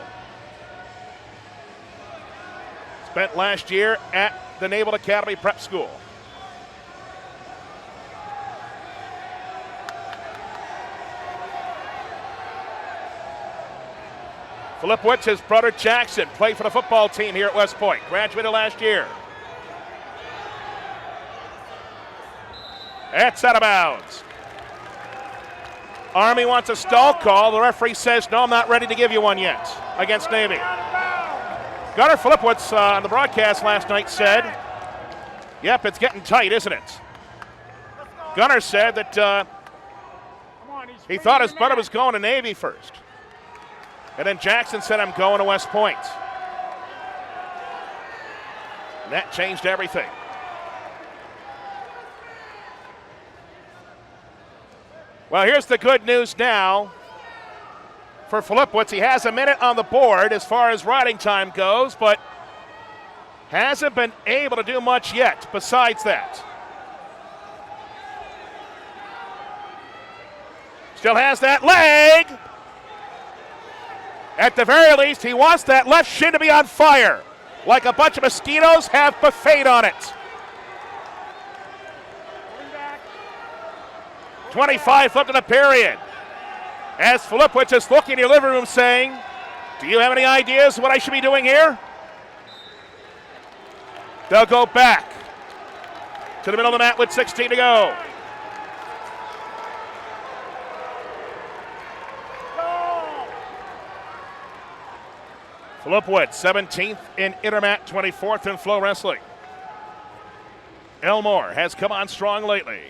Spent last year at the Naval Academy Prep School. Filipowicz, his brother Jackson, played for the football team here at West Point. Graduated last year. That's out of bounds. Army wants a stall call. The referee says, no, I'm not ready to give you one yet against Navy. Gunnar Filipowicz on the broadcast last night said, yep, it's getting tight, isn't it? Gunnar said that he thought his brother was going to Navy first. And then Jackson said, I'm going to West Point. And that changed everything. Well, here's the good news now for Filipowicz. He has a minute on the board as far as riding time goes, but hasn't been able to do much yet besides that. Still has that leg. At the very least, he wants that left shin to be on fire, like a bunch of mosquitoes have buffet on it. 25 left in the period. As Filipowicz is looking in your living room saying, do you have any ideas what I should be doing here? They'll go back to the middle of the mat with 16 to go. Filipowicz, 17th in Intermat, 24th in FloWrestling. Elmore has come on strong lately.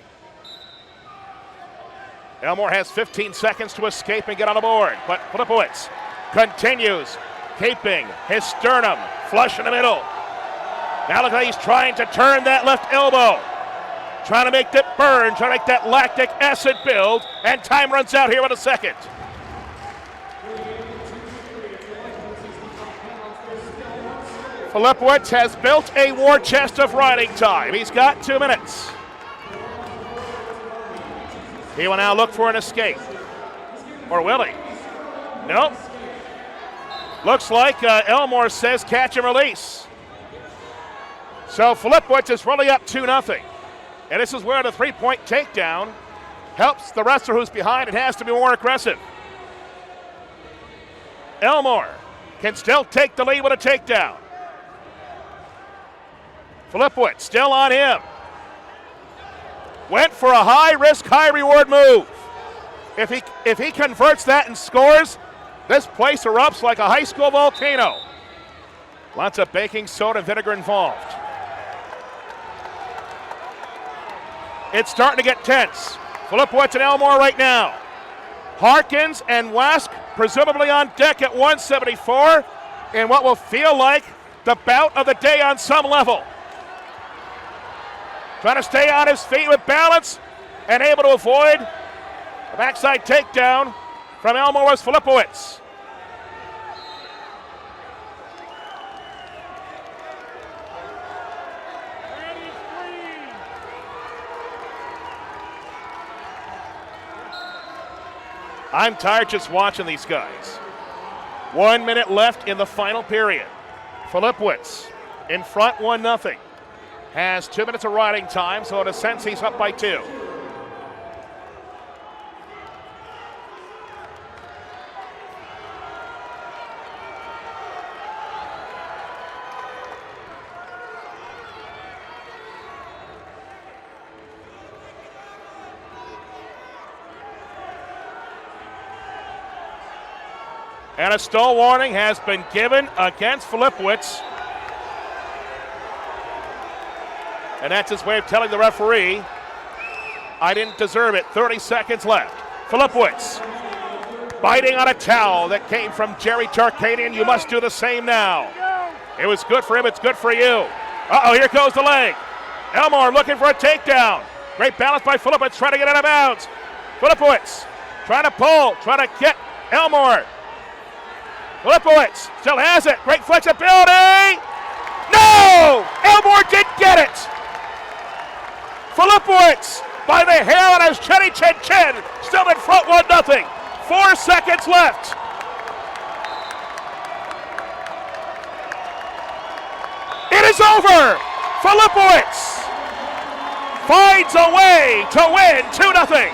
Elmore has 15 seconds to escape and get on the board, but Filipowicz continues keeping his sternum flush in the middle. Now look how he's trying to turn that left elbow, trying to make it burn, trying to make that lactic acid build, and time runs out here with a second. Filipowicz has built a war chest of riding time. He's got 2 minutes. He will now look for an escape. Or will he? Nope. Looks like Elmore says catch and release. So Filipowicz is really up 2-0. And this is where the three-point takedown helps the wrestler who's behind. It has to be more aggressive. Elmore can still take the lead with a takedown. Filipowicz still on him. Went for a high-risk, high-reward move. If he converts that and scores, this place erupts like a high school volcano. Lots of baking soda and vinegar involved. It's starting to get tense. Filipowicz and Elmore right now. Harkins and Wask presumably on deck at 174 in what will feel like the bout of the day on some level. Trying to stay on his feet with balance and able to avoid the backside takedown from Elmore was Filipowicz. I'm tired just watching these guys. 1 minute left in the final period. Filipowicz in front 1-0. Has 2 minutes of riding time, so in a sense he's up by 2. And a stall warning has been given against Filipowicz. And that's his way of telling the referee, I didn't deserve it. 30 seconds left. Filipowicz biting on a towel that came from Jerry Tarkanian. You must do the same now. It was good for him, it's good for you. Uh-oh, here goes the leg. Elmore looking for a takedown. Great balance by Filipowicz, trying to get out of bounds. Filipowicz trying to pull, trying to get Elmore. Filipowicz still has it. Great flexibility. No! Elmore did get it. Filipowicz by the hair on his chinny chin chin. Still in front 1-0. 4 seconds left. It is over. Filipowicz finds a way to win 2-0.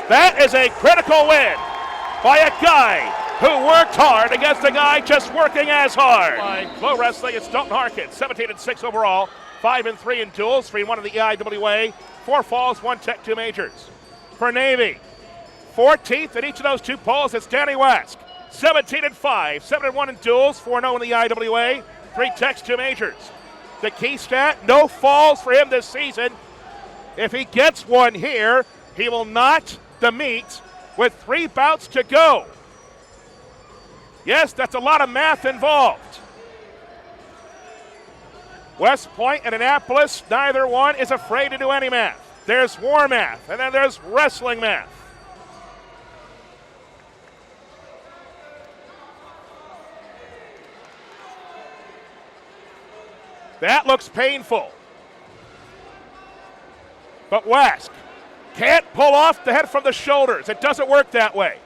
That is a critical win by a guy who worked hard against a guy just working as hard. FloWrestling, it's Dalton Harkins, 17-6 overall, 5-3 in duels, 3-1 in the EIWA, 4 falls, 1 tech, 2 majors. For Navy, 14th in each of those 2 polls, it's Danny Wask, 17-5, 7-1 in duels, 4-0 in the EIWA, 3 techs, 2 majors. The key stat, no falls for him this season. If he gets one here, he will not the meet with 3 bouts to go. Yes, that's a lot of math involved. West Point and Annapolis, neither one is afraid to do any math. There's war math, and then there's wrestling math. That looks painful. But Wask can't pull off the head from the shoulders. It doesn't work that way.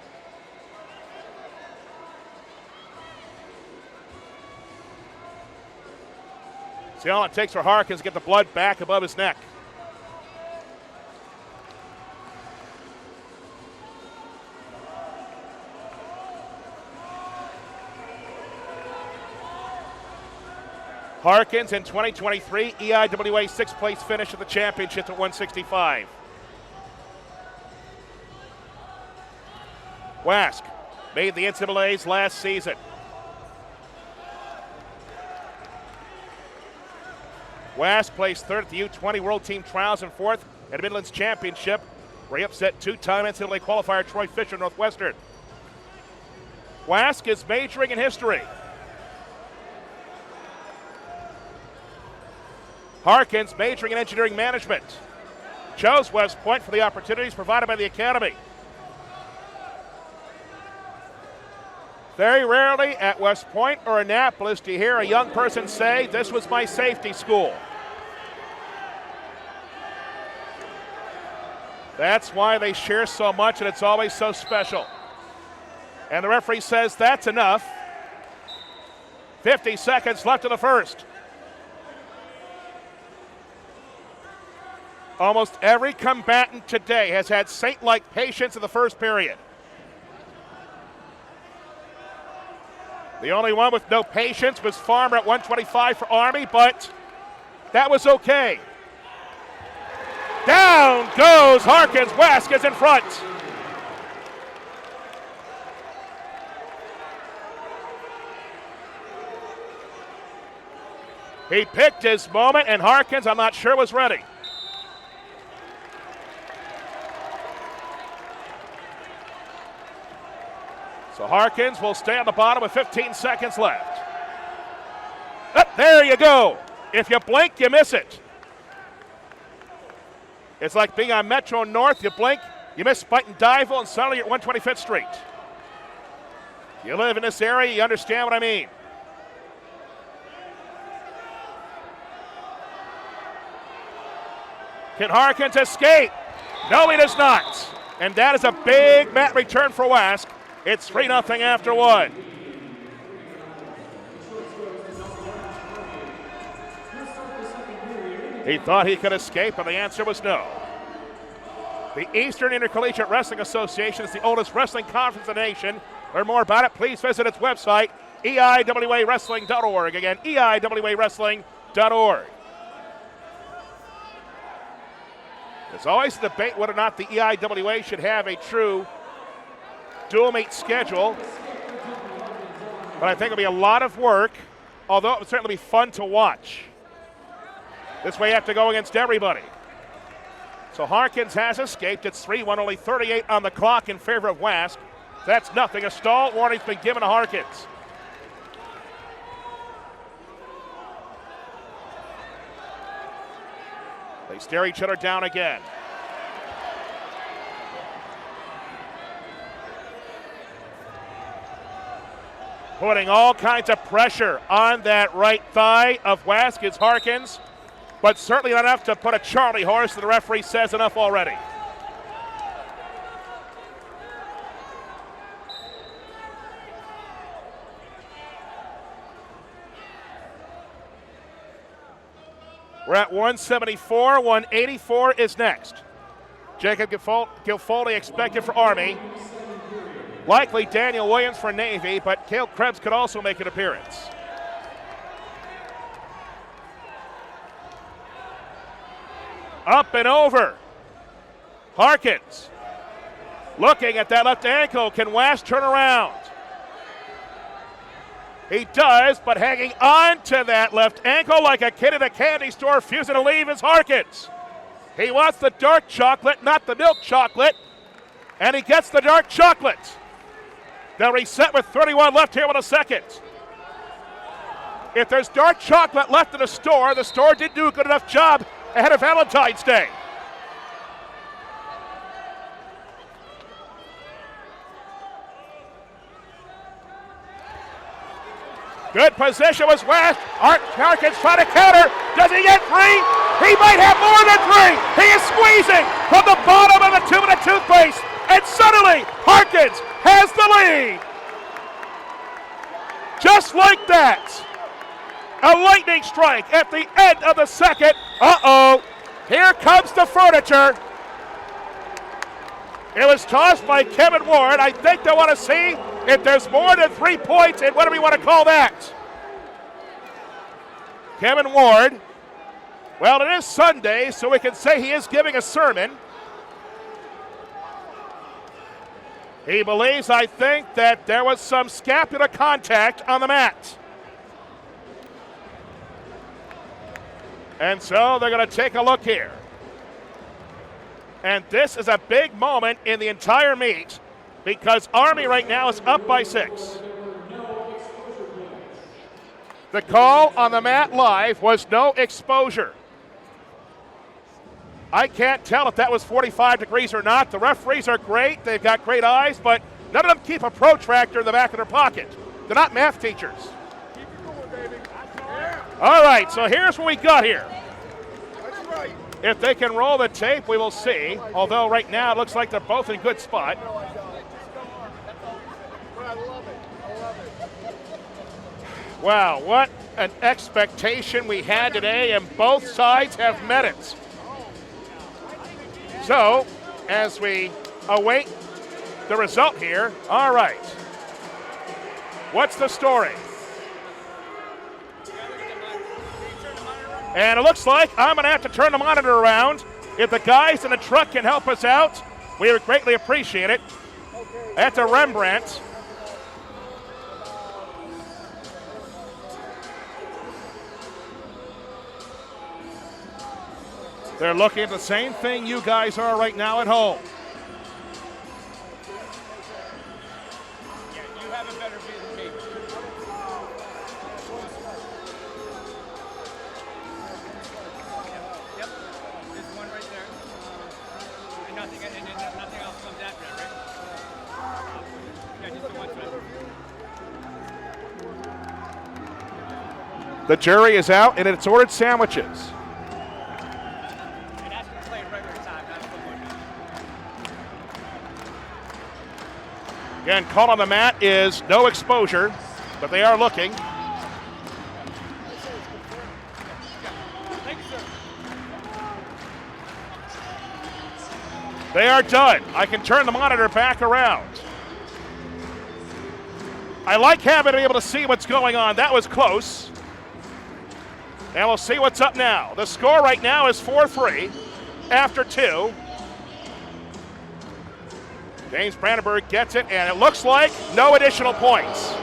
See, all it takes for Harkins to get the blood back above his neck. Harkins in 2023, EIWA 6th place finish at the championship at 165. Wask made the NCAAs last season. Wask placed 3rd at the U20 World Team Trials and 4th at the Midlands Championship, where he upset 2-time NCAA qualifier Troy Fisher Northwestern. Wask is majoring in history. Harkins majoring in engineering management. Chose West Point for the opportunities provided by the academy. Very rarely at West Point or Annapolis do you hear a young person say, "This was my safety school." That's why they share so much and it's always so special. And the referee says that's enough. 50 seconds left in the first. Almost every combatant today has had saint-like patience in the first period. The only one with no patience was Farmer at 125 for Army, but that was okay. Down goes Harkins. Wask is in front. He picked his moment, and Harkins, I'm not sure, was ready. So Harkins will stay on the bottom with 15 seconds left. There you go. If you blink, you miss it. It's like being on Metro North. You blink, you miss Spuyten Duyvil, and suddenly you're at 125th Street. You live in this area, you understand what I mean. Can Harkins escape? No, he does not. And that is a big mat return for Wask. It's 3-0 after 1. He thought he could escape, and the answer was no. The Eastern Intercollegiate Wrestling Association is the oldest wrestling conference in the nation. Learn more about it, please visit its website, eiwawrestling.org. Again, eiwawrestling.org. There's always a debate whether or not the EIWA should have a true dual meet schedule, but I think it'll be a lot of work although it would certainly be fun to watch. This way you have to go against everybody. So Harkins has escaped. It's 3-1, only 38 on the clock in favor of Wask. That's nothing. A stall warning's been given to Harkins. They stare each other down again. Putting all kinds of pressure on that right thigh of Wask is Harkins, but certainly not enough to put a Charlie horse, and the referee says enough already. We're at 174, 184 is next. Jacob Gilfoldi expected for Army. Likely Daniel Williams for Navy, but Cale Krebs could also make an appearance. Up and over. Harkins looking at that left ankle. Can Wask turn around? He does, but hanging on to that left ankle like a kid in a candy store, refusing to leave is Harkins. He wants the dark chocolate, not the milk chocolate, and he gets the dark chocolate. They'll reset with 31 left here with a second. If there's dark chocolate left in the store didn't do a good enough job ahead of Valentine's Day. Good position was West. Harkins trying to counter. Does he get three? He might have more than three. He is squeezing from the bottom of the two-minute toothpaste. And suddenly, Harkins has the lead. Just like that. A lightning strike at the end of the second. Uh-oh. Here comes the furniture. It was tossed by Kevin Ward. I think they want to see if there's more than 3 points, and whatever you want to call that. Kevin Ward. Well, it is Sunday, so we can say he is giving a sermon. He believes, I think, that there was some scapular contact on the mat. And so they're going to take a look here. And this is a big moment in the entire meet because Army right now is up by 6. The call on the mat live was no exposure. I can't tell if that was 45 degrees or not. The referees are great. They've got great eyes, but none of them keep a protractor in the back of their pocket. They're not math teachers. Keep it going, baby. All right, so here's what we got here. That's right. If they can roll the tape, we will see. Although right now it looks like they're both in good spot. I love it. I love it. Wow, what an expectation we had today, and both sides have met it. So, as we await the result here, all right. What's the story? And it looks like I'm going to have to turn the monitor around. If the guys in the truck can help us out, we would greatly appreciate it. That's a Rembrandt. They're looking at the same thing you guys are right now at home. Yeah, you have a better view than me. Yep, there's one right there. And nothing else comes after that, right? Yeah, just the one side. The jury is out, and it's ordered sandwiches. Again, call on the mat is no exposure, but they are looking. They are done. I can turn the monitor back around. I like having to be able to see what's going on. That was close. And we'll see what's up now. The score right now is 4-3 after 2. James Brandenburg gets it, and it looks like no additional points.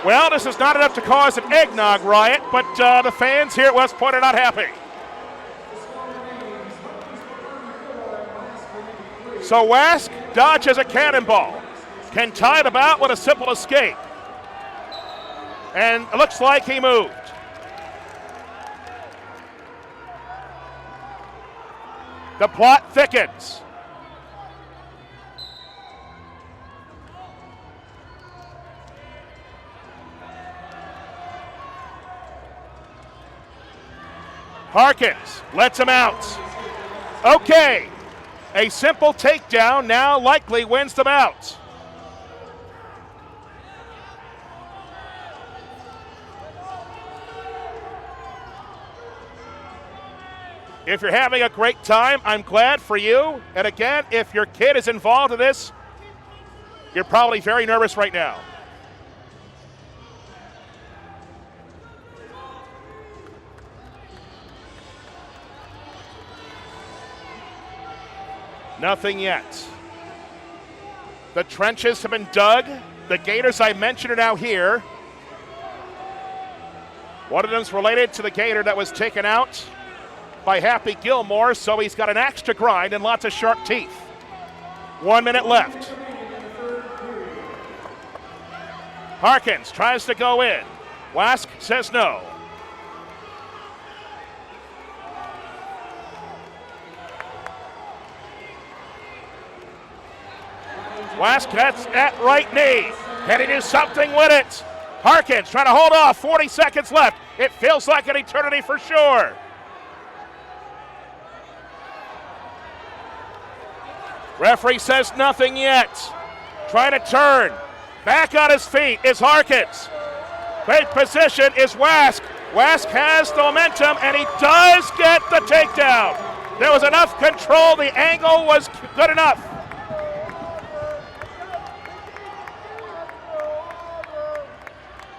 Well, this is not enough to cause an eggnog riot, but the fans here at West Point are not happy. So Wask dodges a cannonball, can tie the bout with a simple escape. And it looks like he moved. The plot thickens. Harkins lets him out. Okay, a simple takedown now likely wins the bout. If you're having a great time, I'm glad for you. And again, if your kid is involved in this, you're probably very nervous right now. Nothing yet. The trenches have been dug. The gators I mentioned are now here. One of them's related to the gator that was taken out by Happy Gilmore, so he's got an axe to grind and lots of sharp teeth. 1 minute left. Harkins tries to go in. Wask says no. Wask gets that right knee. Can he do something with it? Harkins trying to hold off. 40 seconds left. It feels like an eternity for sure. Referee says nothing yet. Trying to turn. Back on his feet is Harkins. Great position is Wask. Wask has the momentum, and he does get the takedown. There was enough control. The angle was good enough.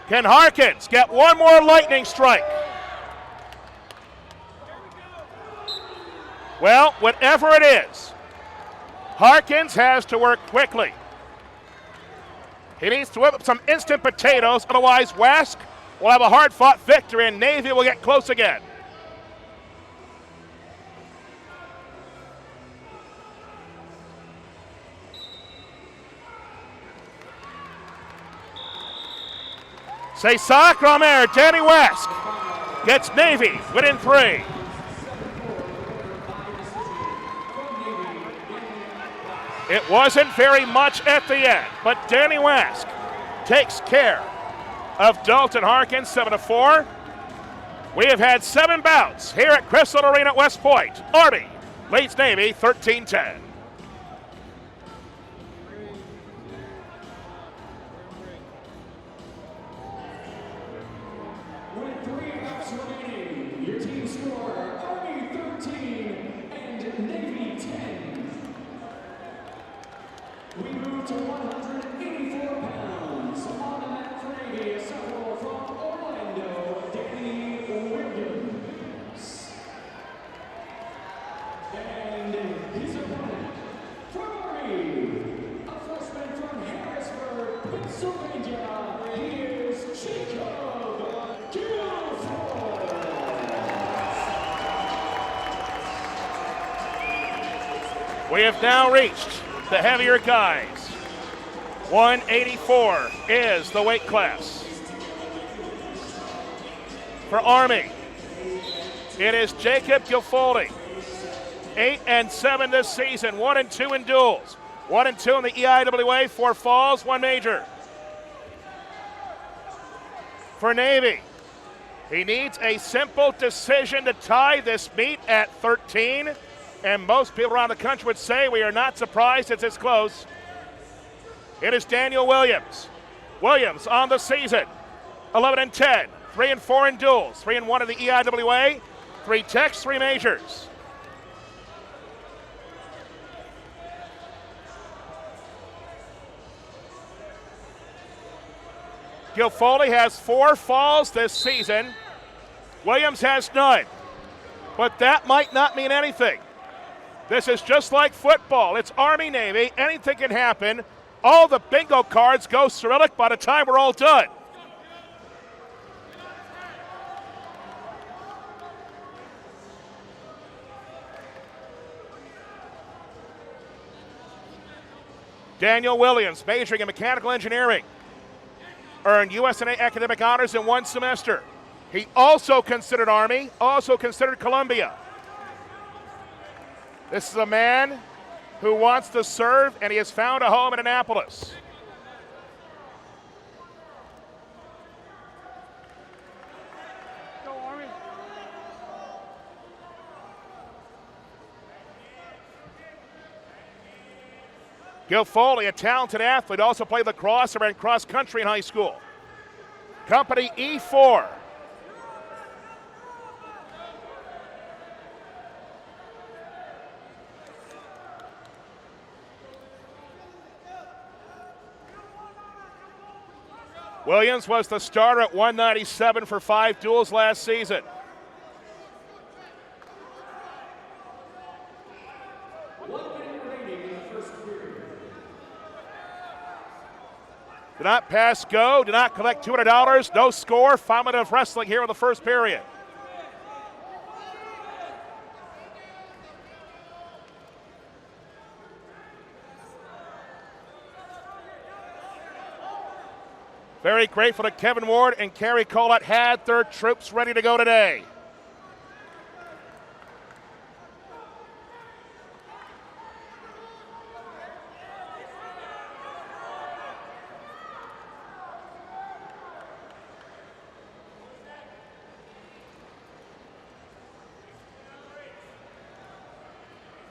Can Harkins get one more lightning strike? Well, whatever it is, Harkins has to work quickly. He needs to whip up some instant potatoes, otherwise Wask will have a hard-fought victory and Navy will get close again. C'est ça, Cromer. Danny Wask gets Navy within 3. It wasn't very much at the end, but Danny Wask takes care of Dalton Harkins, 7-4. We have had 7 bouts here at Crystal Arena at West Point. Army leads Navy 13-10. With 3 bouts remaining, your team score Army 13 and Navy 10. We move to 184 pounds. On the mat for Navy, a sophomore from Orlando, Danny Williams. And his opponent from Army, a freshman from Harrisburg, Pennsylvania, he is Jacob Guilford. We have now reached the heavier guys. 184 is the weight class. For Army, it is Jacob Guilford. 8-7 this season, 1-2 in duels. 1-2 in the EIWA, 4 falls, 1 major. For Navy, he needs a simple decision to tie this meet at 13. And most people around the country would say we are not surprised it's this close. It is Daniel Williams. Williams on the season, 11-10, 3-4 in duels, 3-1 in the EIWA, 3 techs, 3 majors. Guilford has 4 falls this season. Williams has none. But that might not mean anything. This is just like football. It's Army-Navy. Anything can happen. All the bingo cards go Cyrillic by the time we're all done. Daniel Williams, majoring in mechanical engineering, earned USNA academic honors in one semester. He also considered Army, also considered Columbia. This is a man who wants to serve, and he has found a home in Annapolis. Go, Army. Gil Foley, a talented athlete, also played lacrosse and ran cross country in high school. Company E4. Williams was the starter at 197 for 5 duels last season. Did not pass go, did not collect $200, no score, 5 minutes of wrestling here in the first period. Very grateful that Kevin Ward and Kerry Collett had their troops ready to go today.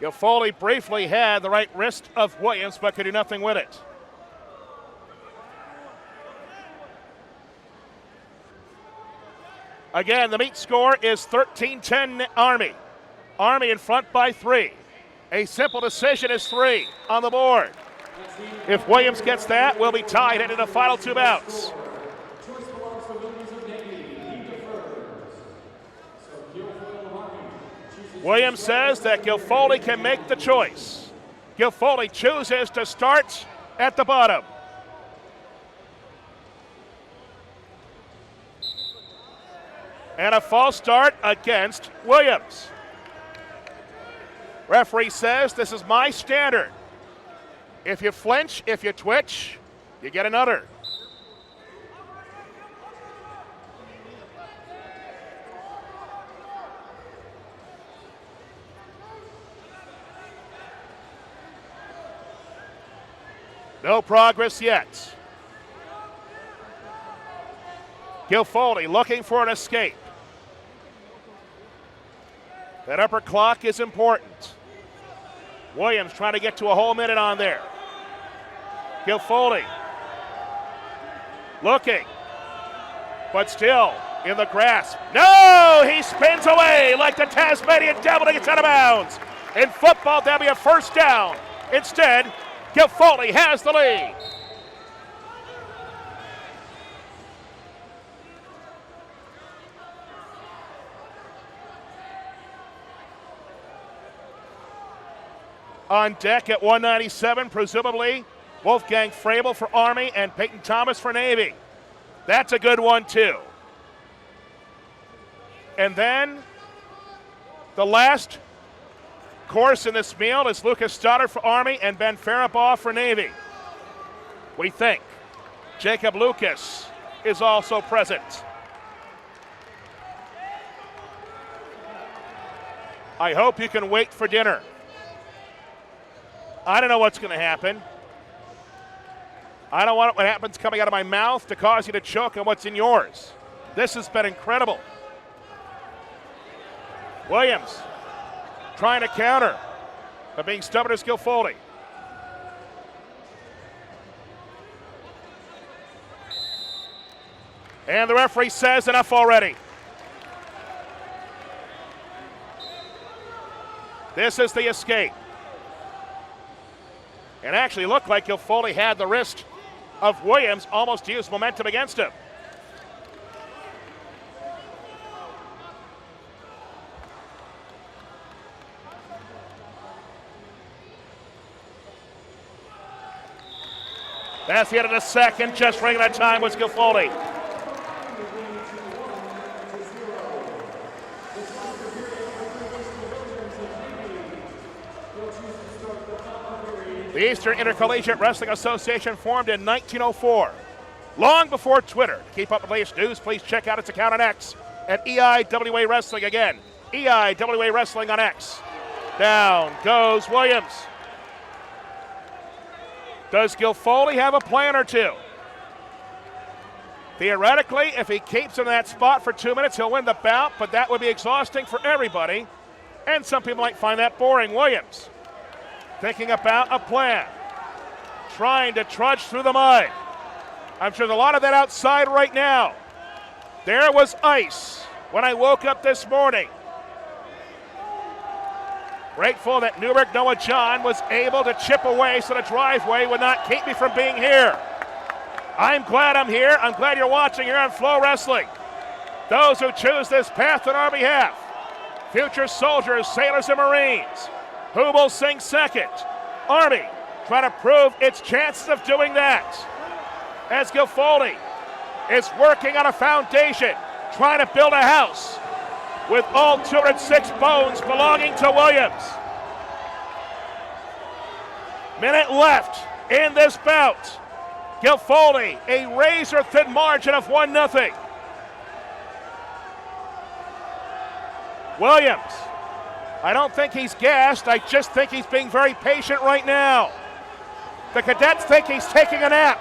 Gil Foley briefly had the right wrist of Williams, but could do nothing with it. Again, the meet score is 13-10 Army. Army in front by 3. A simple decision is 3 on the board. If Williams gets that, we'll be tied into the final 2 bouts. Williams says that Gil Foley can make the choice. Gil Foley chooses to start at the bottom. And a false start against Williams. Referee says this is my standard. If you flinch, if you twitch, you get another. No progress yet. Gil Foley looking for an escape. That upper clock is important. Williams trying to get to a whole minute on there. Gil Foley looking, but still in the grasp. No, he spins away like the Tasmanian Devil and gets out of bounds. In football, that'll be a first down. Instead, Gil Foley has the lead. On deck at 197, presumably Wolfgang Frabel for Army and Peyton Thomas for Navy. That's a good one, too. And then the last course in this meal is Lucas Stoddard for Army and Ben Faribaugh for Navy. We think Jacob Lucas is also present. I hope you can wait for dinner. I don't know what's going to happen. I don't want what happens coming out of my mouth to cause you to choke on what's in yours. This has been incredible. Williams trying to counter, but being stubborn as Gil Foley. And the referee says enough already. This is the escape. And actually looked like Gil Foley had the wrist of Williams, almost used momentum against him. That's the end of the second. Just running out of time was Gil Foley. The Eastern Intercollegiate Wrestling Association formed in 1904. Long before Twitter. To keep up with the latest news, please check out its account on X at EIWA Wrestling. Again, EIWA Wrestling on X. Down goes Williams. Does Gilfoldi have a plan or two? Theoretically, if he keeps in that spot for 2 minutes, he'll win the bout, but that would be exhausting for everybody, and some people might find that boring. Williams thinking about a plan, trying to trudge through the mud. I'm sure there's a lot of that outside right now. There was ice when I woke up this morning. Grateful that Newberg Noah John was able to chip away so the driveway would not keep me from being here. I'm glad I'm here. I'm glad you're watching here on FloWrestling. Those who choose this path on our behalf, future soldiers, sailors, and Marines. Who will sing second? Army trying to prove its chances of doing that. As Gilfoldi is working on a foundation, trying to build a house with all 206 bones belonging to Williams. Minute left in this bout. Gilfoldi, a razor-thin margin of 1-0. Williams, I don't think he's gassed. I just think he's being very patient right now. The cadets think he's taking a nap.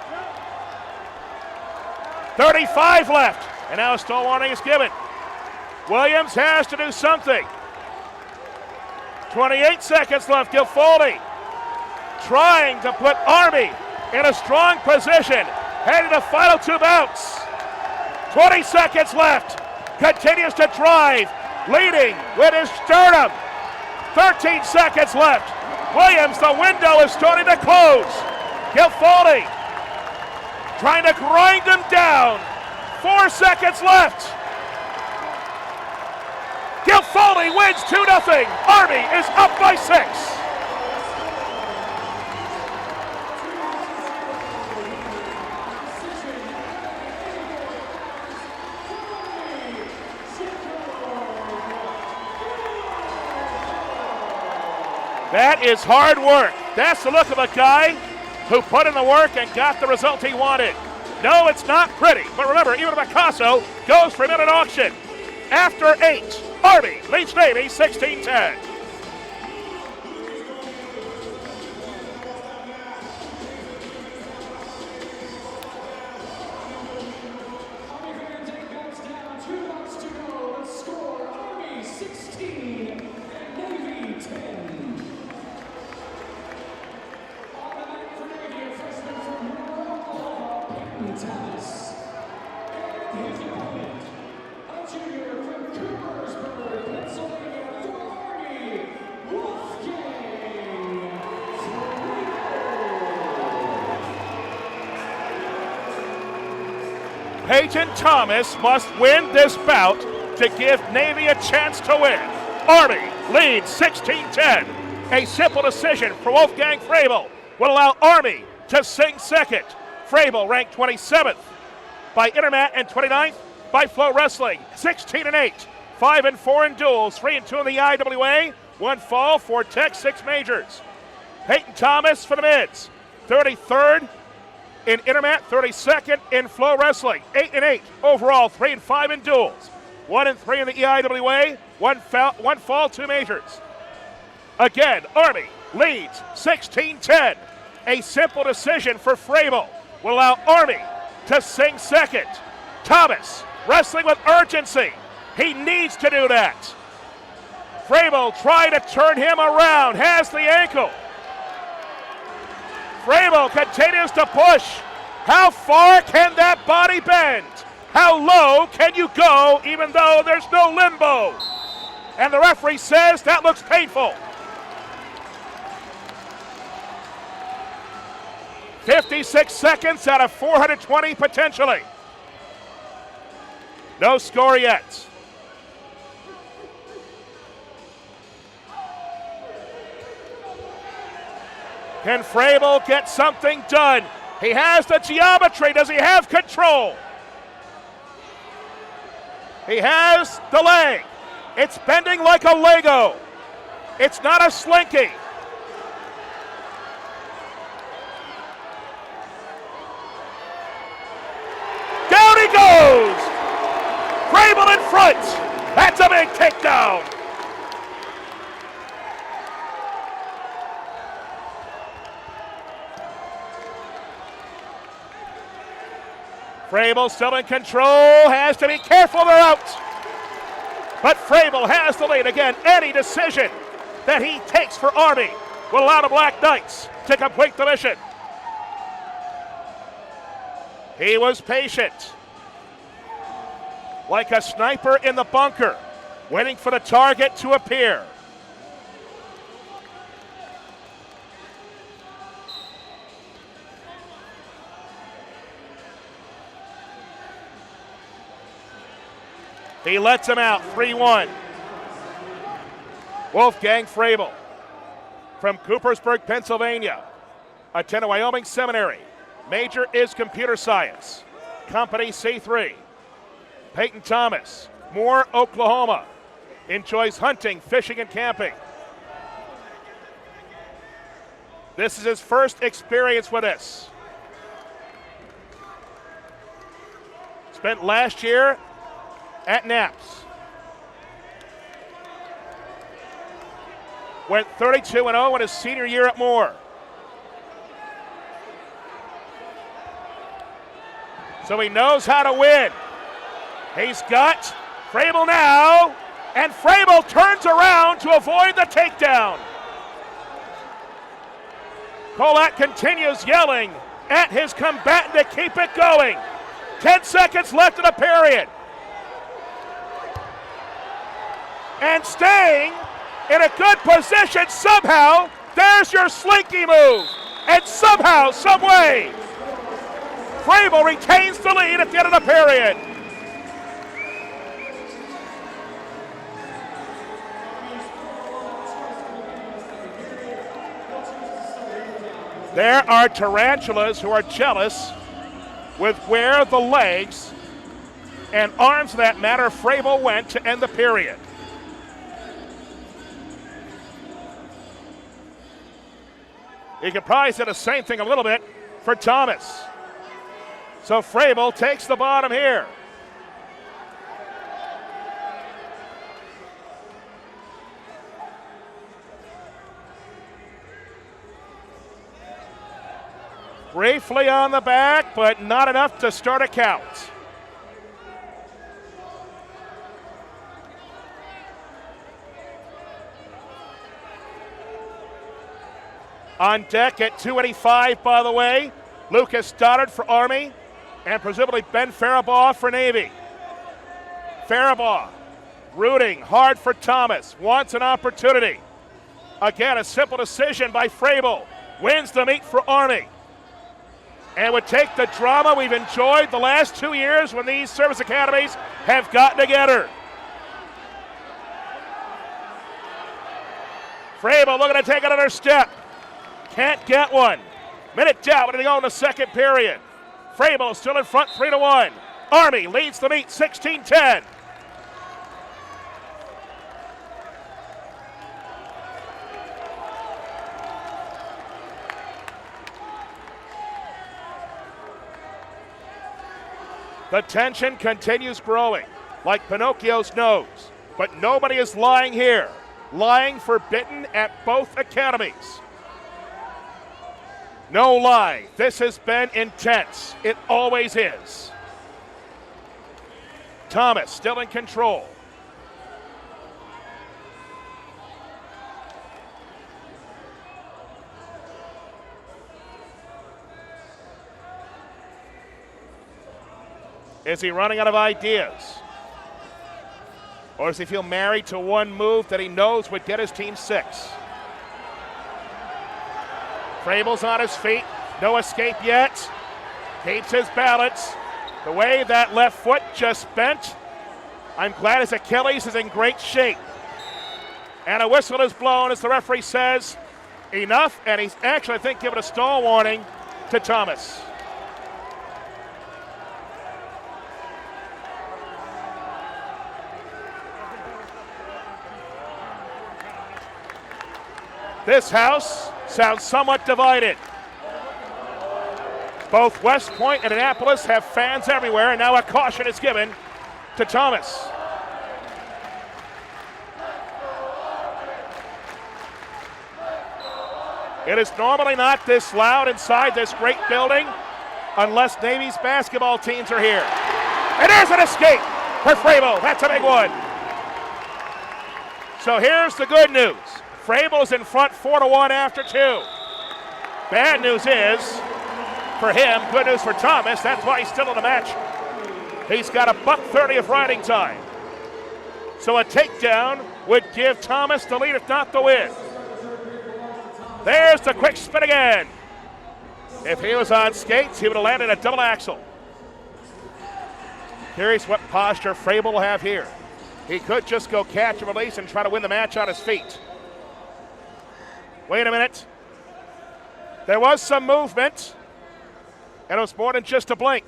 35 left, and now a stall warning is given. Williams has to do something. 28 seconds left. Gilfoldi trying to put Army in a strong position, heading to final 2 bouts. 20 seconds left. Continues to drive, leading with his sternum. 13 seconds left. Williams, the window is starting to close. Gilfoldi trying to grind him down. 4 seconds left. Gilfoldi wins 2-0. Army is up by 6. That is hard work. That's the look of a guy who put in the work and got the result he wanted. No, it's not pretty, but remember, even Picasso goes for a minute auction. After 8, Army leads Navy 16-10. Peyton Thomas must win this bout to give Navy a chance to win. Army leads 16-10. A simple decision for Wolfgang Frabel will allow Army to sing second. Frabel ranked 27th by Intermat and 29th by FloWrestling. 16-8, 5-4 in duels, 3-2 in the IWA, 1 fall, 4 tech, 6 majors. Peyton Thomas for the mids, 33rd in Intermat, 32nd in FloWrestling. 8-8 overall, 3-5 in duels, 1-3 in the EIWA, 1 fall, 2 majors. Again, Army leads 16-10. A simple decision for Frabel will allow Army to sing second. Thomas wrestling with urgency. He needs to do that. Frabel trying to turn him around, has the ankle. Frabel continues to push. How far can that body bend? How low can you go even though there's no limbo? And the referee says that looks painful. 56 seconds out of 420 potentially. No score yet. Can Frabel get something done? He has the geometry. Does he have control? He has the leg. It's bending like a Lego. It's not a slinky. takedown. Frabel still in control, has to be careful, they're out. But Frabel has the lead. Again, any decision that he takes for Army will allow the Black Knights to complete the mission. He was patient, like a sniper in the bunker, waiting for the target to appear. He lets him out, 3-1. Wolfgang Frabel from Coopersburg, Pennsylvania, attended Wyoming Seminary. Major is computer science. Company C3. Peyton Thomas, Moore, Oklahoma. Enjoys hunting, fishing, and camping. This is his first experience with this. Spent last year at Naps. Went 32-0 in his senior year at Moore. So he knows how to win. He's got Frabel now, and Frabel turns around to avoid the takedown. Kolak continues yelling at his combatant to keep it going. 10 seconds left in the period. And staying in a good position somehow, there's your slinky move. And somehow, some way, Frabel retains the lead at the end of the period. There are tarantulas who are jealous with where the legs and arms, for that matter, Frabel went to end the period. You could probably say the same thing a little bit for Thomas. So Frabel takes the bottom here. Briefly on the back, but not enough to start a count. On deck at 285, by the way, Lucas Stoddard for Army, and presumably Ben Faribaugh for Navy. Faribaugh rooting hard for Thomas, wants an opportunity. Again, a simple decision by Frabel, wins the meet for Army. And would take the drama we've enjoyed the last 2 years when these service academies have gotten together. Frabel looking to take another step. Can't get one. Minute down, we're going to go in the second period. Frabel still in front, 3-1. Army leads the meet, 16-10. The tension continues growing, like Pinocchio's nose. But nobody is lying here. Lying forbidden at both academies. No lie, this has been intense. It always is. Thomas still in control. Is he running out of ideas? Or does he feel married to one move that he knows would get his team 6? Frabel's on his feet, no escape yet. Keeps his balance. The way that left foot just bent, I'm glad his Achilles is in great shape. And a whistle is blown as the referee says enough, and he's actually, I think, giving a stall warning to Thomas. This house sounds somewhat divided. Both West Point and Annapolis have fans everywhere, and now a caution is given to Thomas. It is normally not this loud inside this great building unless Navy's basketball teams are here. And there's an escape for Frable. That's a big one. So here's the good news. Frable's in front 4-1 after 2. Bad news is, for him, good news for Thomas, that's why he's still in the match. He's got a $1:30 of riding time. So a takedown would give Thomas the lead, if not the win. There's the quick spin again. If he was on skates, he would have landed a double axel. Curious what posture Frable will have here. He could just go catch and release and try to win the match on his feet. Wait a minute. There was some movement, and it was more than just a blink.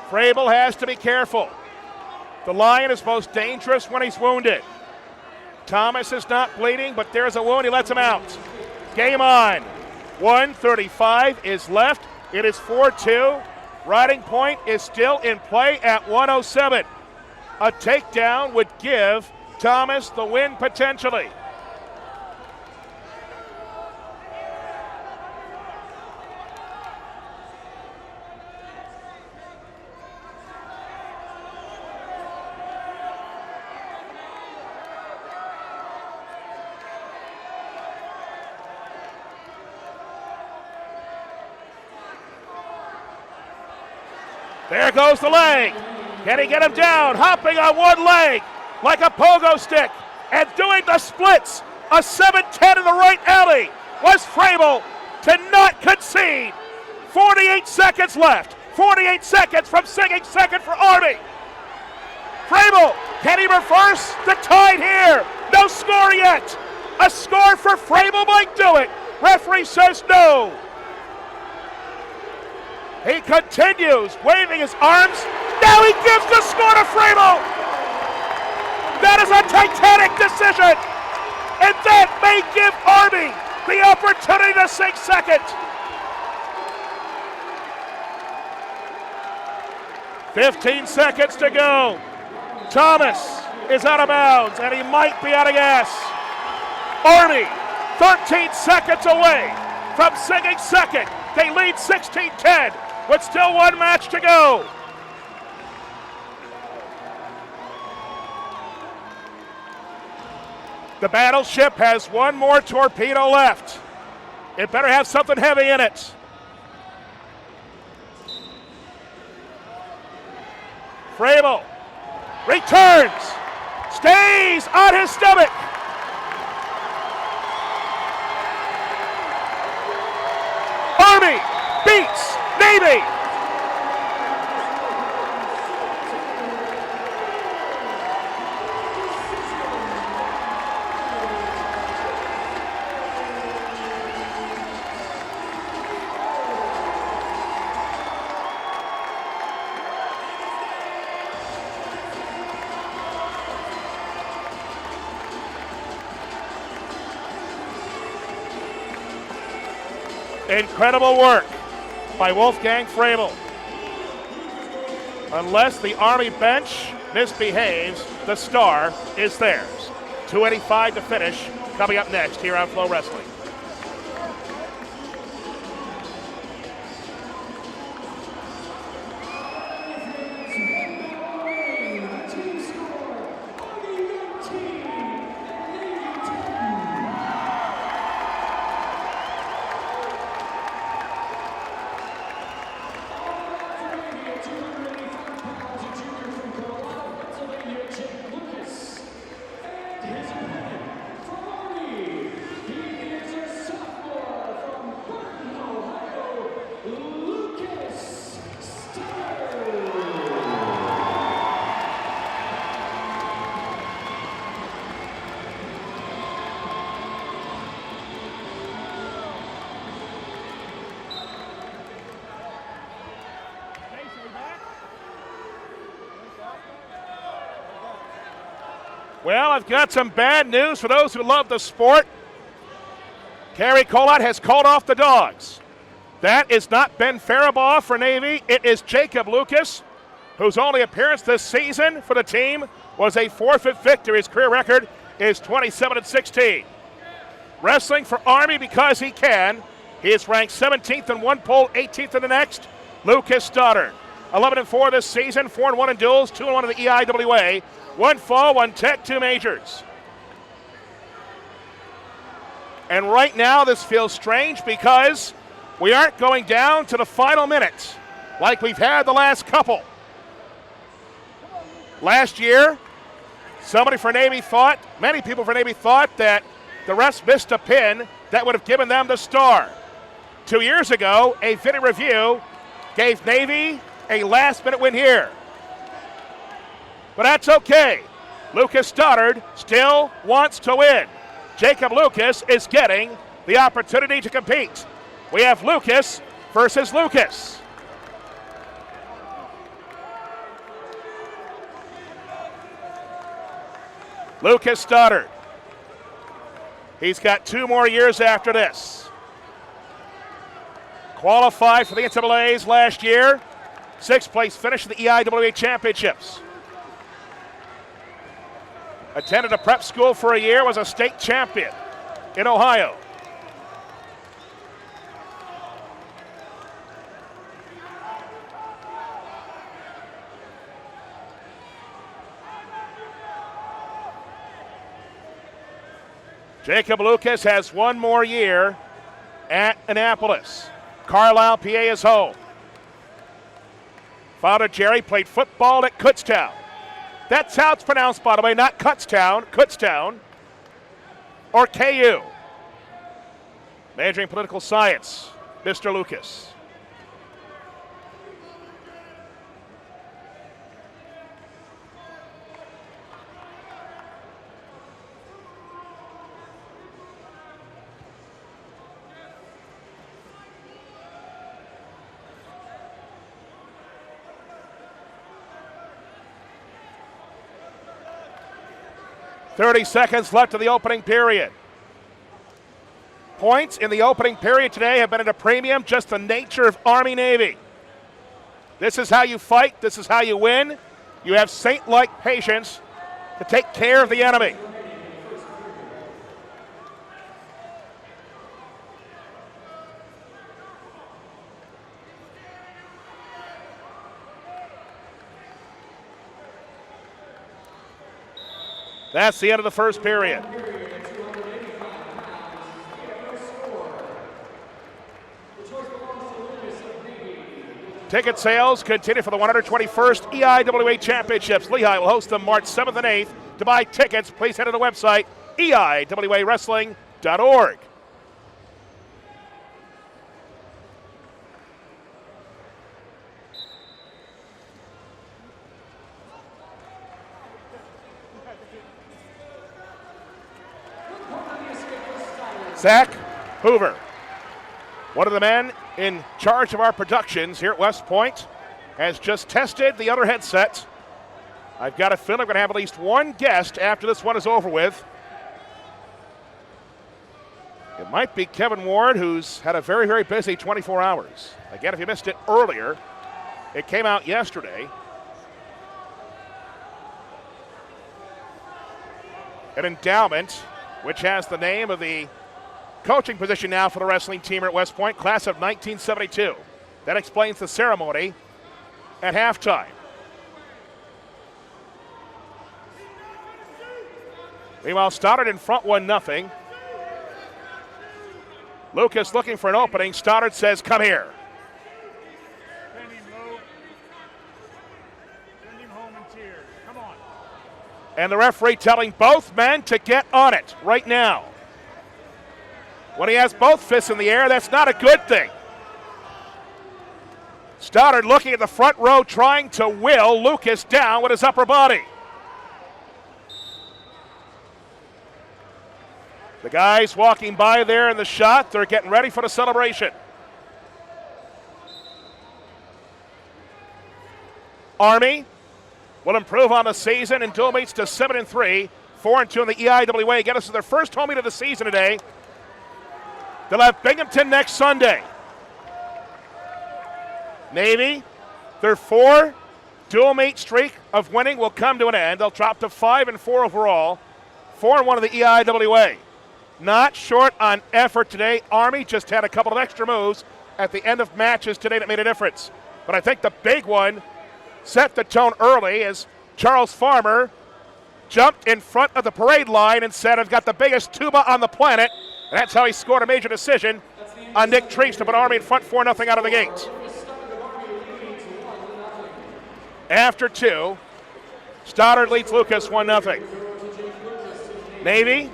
Frable has to be careful. The Lion is most dangerous when he's wounded. Thomas is not bleeding, but there's a wound. He lets him out. Game on. 1:35 is left. It is 4-2. Riding point is still in play at 107. A takedown would give Thomas the win potentially. There goes the leg. Can he get him down? Hopping on one leg like a pogo stick and doing the splits. A 7-10 in the right alley was Frable to not concede. 48 seconds left. 48 seconds from singing second for Army. Frable, can he reverse the tide here? No score yet. A score for Frable might do it. Referee says no. He continues waving his arms. Now he gives the score to Frable. That is a titanic decision. And that may give Army the opportunity to sing second. 15 seconds to go. Thomas is out of bounds and he might be out of gas. Army 13 seconds away from singing second. They lead 16-10. With still one match to go. The battleship has one more torpedo left. It better have something heavy in it. Frable returns, stays on his stomach. Army beats Navy. Incredible work by Wolfgang Frable. Unless the Army bench misbehaves, the star is theirs. 2:85 to finish, coming up next here on FloWrestling. Well, I've got some bad news for those who love the sport. Kerry Colott has called off the dogs. That is not Ben Faribaugh for Navy. It is Jacob Lucas, whose only appearance this season for the team was a forfeit victory. His career record is 27-16. Wrestling for Army because he can. He is ranked 17th in one poll, 18th in the next. Lucas Stoddard, 11-4 this season, 4-1 in duels, 2-1 in the EIWA. 1 fall, 1 tech, 2 majors. And right now this feels strange because we aren't going down to the final minute like we've had the last couple. Last year, many people for Navy thought that the refs missed a pin that would have given them the star. 2 years ago, a video review gave Navy a last-minute win here. But that's okay. Lucas Stoddard still wants to win. Jacob Lucas is getting the opportunity to compete. We have Lucas versus Lucas. Lucas Stoddard. He's got 2 more years after this. Qualified for the NCAAs last year. 6th place finish in the EIWA Championships. Attended a prep school for a year, was a state champion in Ohio. Jacob Lucas has 1 more year at Annapolis. Carlisle, PA is home. Father Jerry played football at Kutztown. That's how it's pronounced, by the way, not Kutztown, or KU. Majoring in political science, Mr. Lucas. .30 seconds left of the opening period. Points in the opening period today have been at a premium, just the nature of Army-Navy. This is how you fight. This is how you win. You have saint-like patience to take care of the enemy. That's the end of the first period. Ticket sales continue for the 121st EIWA Championships. Lehigh will host them March 7th and 8th. To buy tickets, please head to the website, eiwrestling.org. Zach Hoover, one of the men in charge of our productions here at West Point, has just tested the other headset. I've got a feeling we're going to have at least one guest after this one is over with. It might be Kevin Ward, who's had a very, very busy 24 hours. Again, if you missed it earlier, it came out yesterday. An endowment, which has the name of the coaching position now for the wrestling team at West Point, class of 1972. That explains the ceremony at halftime. Meanwhile, Stoddard in front 1-0. Lucas looking for an opening. Stoddard says, come here. Send him low. Send him home in tears. Come on. And the referee telling both men to get on it right now. When he has both fists in the air, that's not a good thing. Stoddard looking at the front row, trying to will Lucas down with his upper body. The guys walking by there in the shot, they're getting ready for the celebration. Army will improve on the season in dual meets to 7-3, 4-2 in the EIWA. Get us to their first home meet of the season today. They'll have Binghamton next Sunday. Navy, their 4 dual meet streak of winning will come to an end. They'll drop to 5-4 overall, 4-1 of the EIWA. Not short on effort today. Army just had a couple of extra moves at the end of matches today that made a difference. But I think the big one set the tone early as Charles Farmer jumped in front of the parade line and said, I've got the biggest tuba on the planet. And that's how he scored a major decision on Nick Treese to put Army in front 4-0 out of the gate. After 2, Stoddard leads Lucas 1-0. Navy,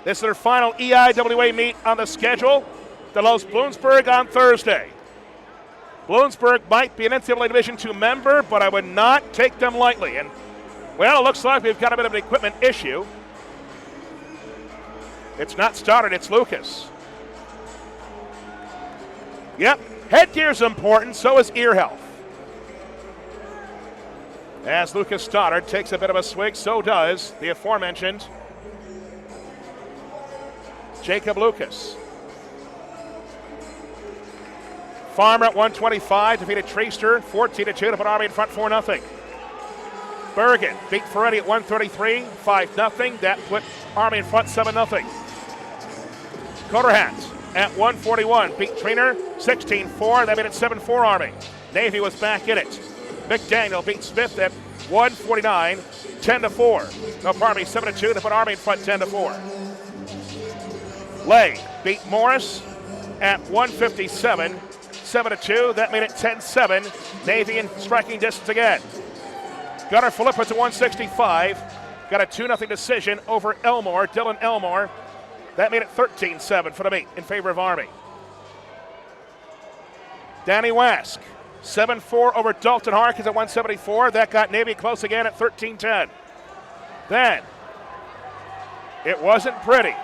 this is their final EIWA meet on the schedule. Delos Bloomsburg on Thursday. Bloomsburg might be an NCAA Division II member, but I would not take them lightly. And, well, it looks like we've got a bit of an equipment issue. It's not Stoddard, it's Lucas. Yep, headgear's important, so is ear health. As Lucas Stoddard takes a bit of a swig, so does the aforementioned Jacob Lucas. Farmer at 125 defeated Treaster 14-2 to put Army in front 4-0. Bergen beat Ferretti at 133, 5-0. That put Army in front 7-0. Coderhat at 141 beat Trainer 16-4. That made it 7-4 Army. Navy was back in it. McDaniel beat Smith at 149, 10-4. Up Army 7-2 to put Army in front 10-4. Lay beat Morris at 157, 7-2. That made it 10-7. Navy in striking distance again. Gunnar Philippus at 165. Got a 2-0 decision over Elmore, Dylan Elmore. That made it 13-7 for the meet in favor of Army. Danny Wask, 7-4 over Dalton Harkins at 174. That got Navy close again at 13-10. Then, it wasn't pretty,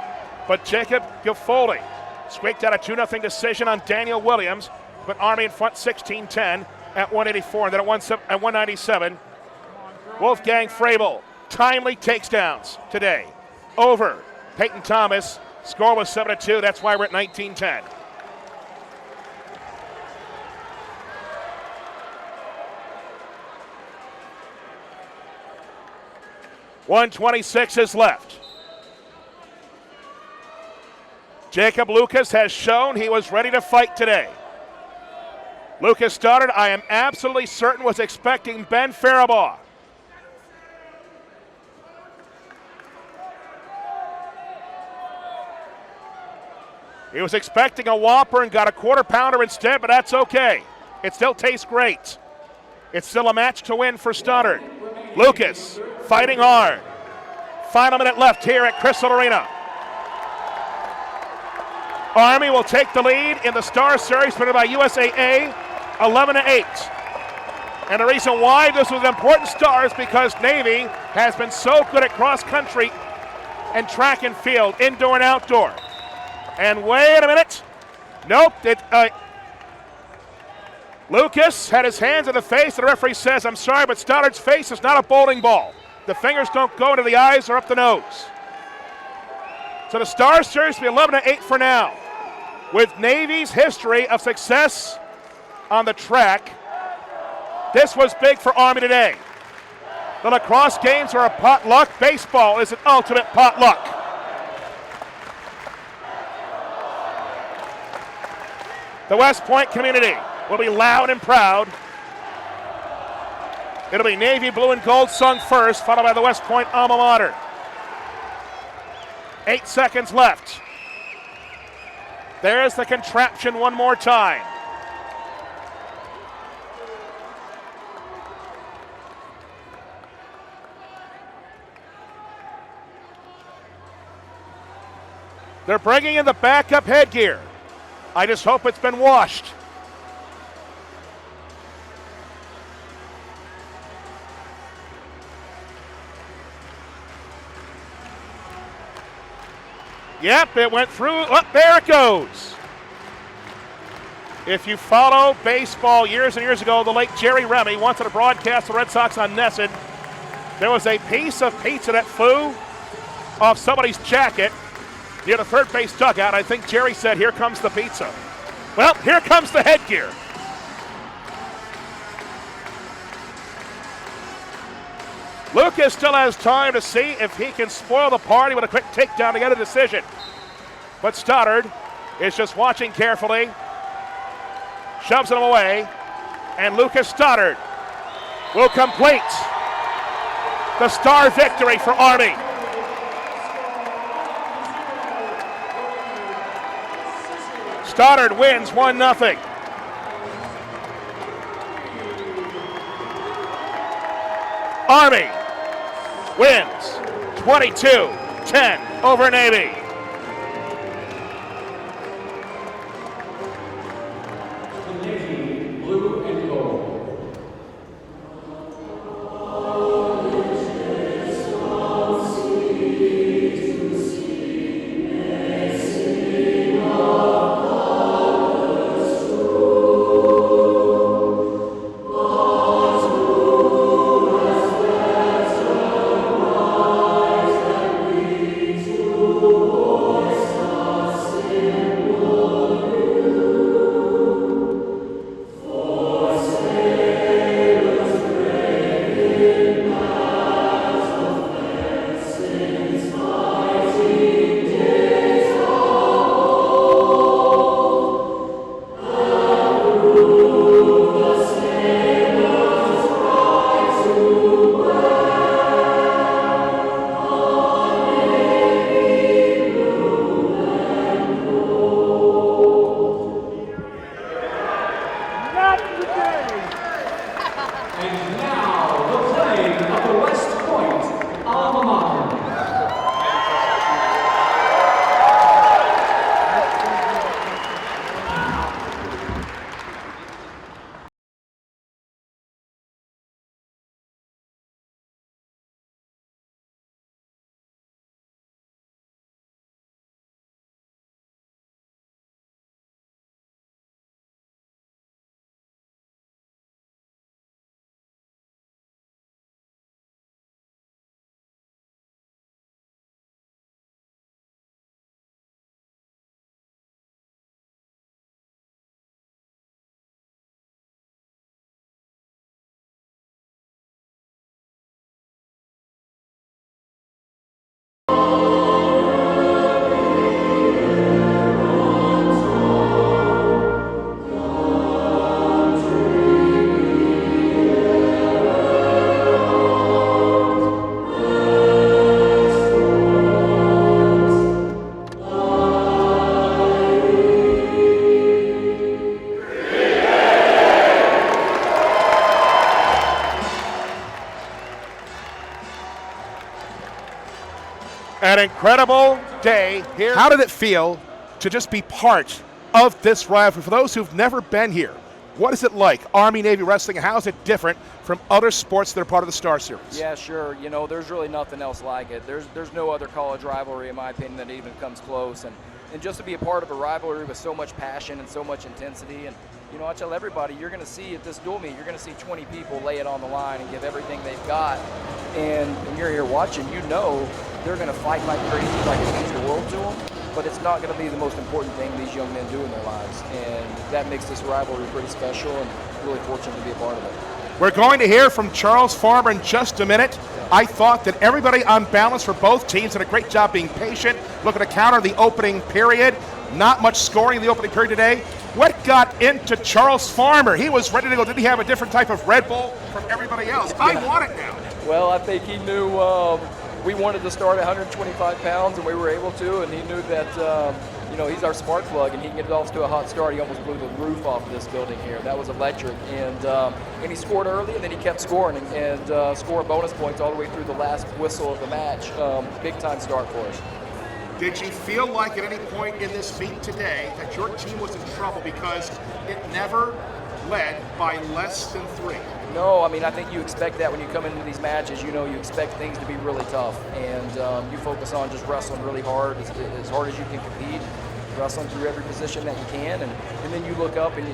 but Jacob Giffoldi squeaked out a 2-0 decision on Daniel Williams, put Army in front 16-10 at 184. And then at 197, Wolfgang Frabel timely takedowns today over Peyton Thomas. Score was 7-2. That's why we're at 19-10. .126 is left. Jacob Lucas has shown he was ready to fight today. Lucas Stoddard, I am absolutely certain, was expecting Ben Faribaugh. He was expecting a Whopper and got a quarter pounder instead, but that's okay. It still tastes great. It's still a match to win for Stoddard. Lucas fighting hard. Final minute left here at Crystal Arena. Army will take the lead in the Star Series presented by USAA 11-8. And the reason why this was an important star is because Navy has been so good at cross country and track and field, indoor and outdoor. And wait a minute. Nope. Lucas had his hands in the face, and the referee says, I'm sorry, but Stoddard's face is not a bowling ball. The fingers don't go into the eyes or up the nose. So the Star Series will be 11-8 for now. With Navy's history of success on the track, this was big for Army today. The lacrosse games are a potluck. Baseball is an ultimate potluck. The West Point community will be loud and proud. It'll be Navy blue and gold sung first, followed by the West Point alma mater. 8 seconds left. There's the contraption one more time. They're bringing in the backup headgear. I just hope it's been washed. Yep, it went through. Oh, there it goes. If you follow baseball years and years ago, the late Jerry Remy wanted to broadcast the Red Sox on Nesson. There was a piece of pizza that flew off somebody's jacket. near the third base dugout. I think Jerry said, here comes the pizza. Well, here comes the headgear. Lucas still has time to see if he can spoil the party with a quick takedown to get a decision. But Stoddard is just watching carefully, shoves him away, and Lucas Stoddard will complete the star victory for Army. Stoddard wins 1-0. Army wins 22-10 over Navy. The Navy, blue and gold. And now, the flag of the West Point alma mater. An incredible day here. How did it feel to just be part of this rivalry? For those who've never been here, what is it like, Army-Navy wrestling, and how is it different from other sports that are part of the Star Series? Yeah, sure. You know, there's really nothing else like it. There's no other college rivalry, in my opinion, that even comes close. And just to be a part of a rivalry with so much passion and so much intensity. And, you know, I tell everybody, you're going to see at this dual meet, you're going to see 20 people lay it on the line and give everything they've got. And when you're here watching, you know they're going to fight like crazy, like it means the world to them. But it's not going to be the most important thing these young men do in their lives. And that makes this rivalry pretty special, and really fortunate to be a part of it. We're going to hear from Charles Farmer in just a minute. I thought that everybody on balance for both teams did a great job being patient, looking to counter the opening period. Not much scoring in the opening period today. What got into Charles Farmer? He was ready to go. Did he have a different type of Red Bull from everybody else? I want it now. Well, I think he knew we wanted to start at 125 pounds, and we were able to, and he knew that you know, he's our spark plug, and he can get it off to a hot start. He almost blew the roof off of this building here. That was electric, and he scored early, and then he kept scoring and scored bonus points all the way through the last whistle of the match. Big time start for us. Did you feel like at any point in this meet today that your team was in trouble because it never led by less than 3? No, I mean, I think you expect that when you come into these matches. You know, you expect things to be really tough, and you focus on just wrestling really hard as you can compete. wrestling through every position that you can, and then you look up and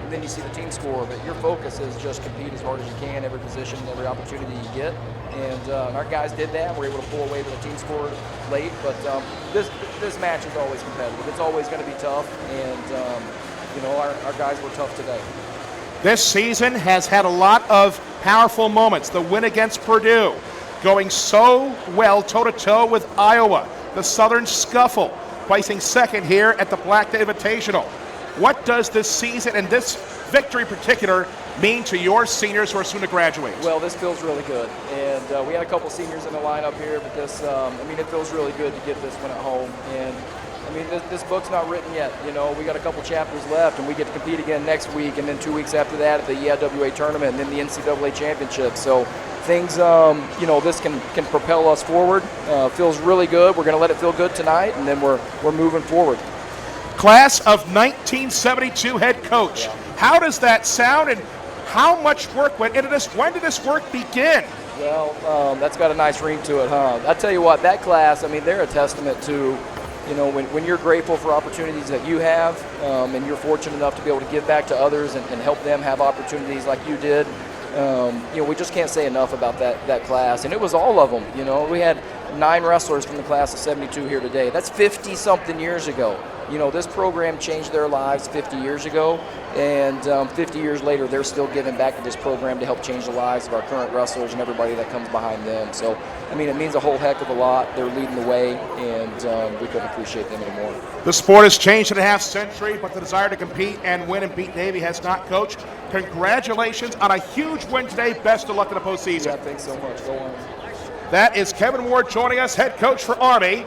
then you see the team score. But your focus is just compete as hard as you can, every position, every opportunity you get. And our guys did that. We're able to pull away with the team score late. But this match is always competitive. It's always going to be tough, and our guys were tough today. This season has had a lot of powerful moments. The win against Purdue, going so well toe-to-toe with Iowa. The Southern Scuffle, placing second here at the Black Day Invitational. What does this season and this victory in particular mean to your seniors who are soon to graduate? Well, this feels really good. And we had a couple seniors in the lineup here, but this, it feels really good to get this one at home. And this book's not written yet. We got a couple chapters left, and we get to compete again next week, and then 2 weeks after that at the EIWA tournament, and then the NCAA championship. So things, this can propel us forward. Feels really good. We're going to let it feel good tonight, and then we're moving forward. Class of 1972 head coach. Yeah. How does that sound, and how much work went into this? When did this work begin? Well, that's got a nice ring to it, huh? I tell you what, that class, they're a testament to, when you're grateful for opportunities that you have, and you're fortunate enough to be able to give back to others and help them have opportunities like you did. We just can't say enough about that class. And it was all of them. We had 9 wrestlers from the class of 72 here today. That's 50-something years ago. This program changed their lives 50 years ago, and 50 years later, they're still giving back to this program to help change the lives of our current wrestlers and everybody that comes behind them. So, it means a whole heck of a lot. They're leading the way, and we couldn't appreciate them anymore. The sport has changed in a half century, but the desire to compete and win and beat Navy has not, Coach. Congratulations on a huge win today. Best of luck in the postseason. Yeah, thanks so much. Go on. That is Kevin Ward joining us, head coach for Army.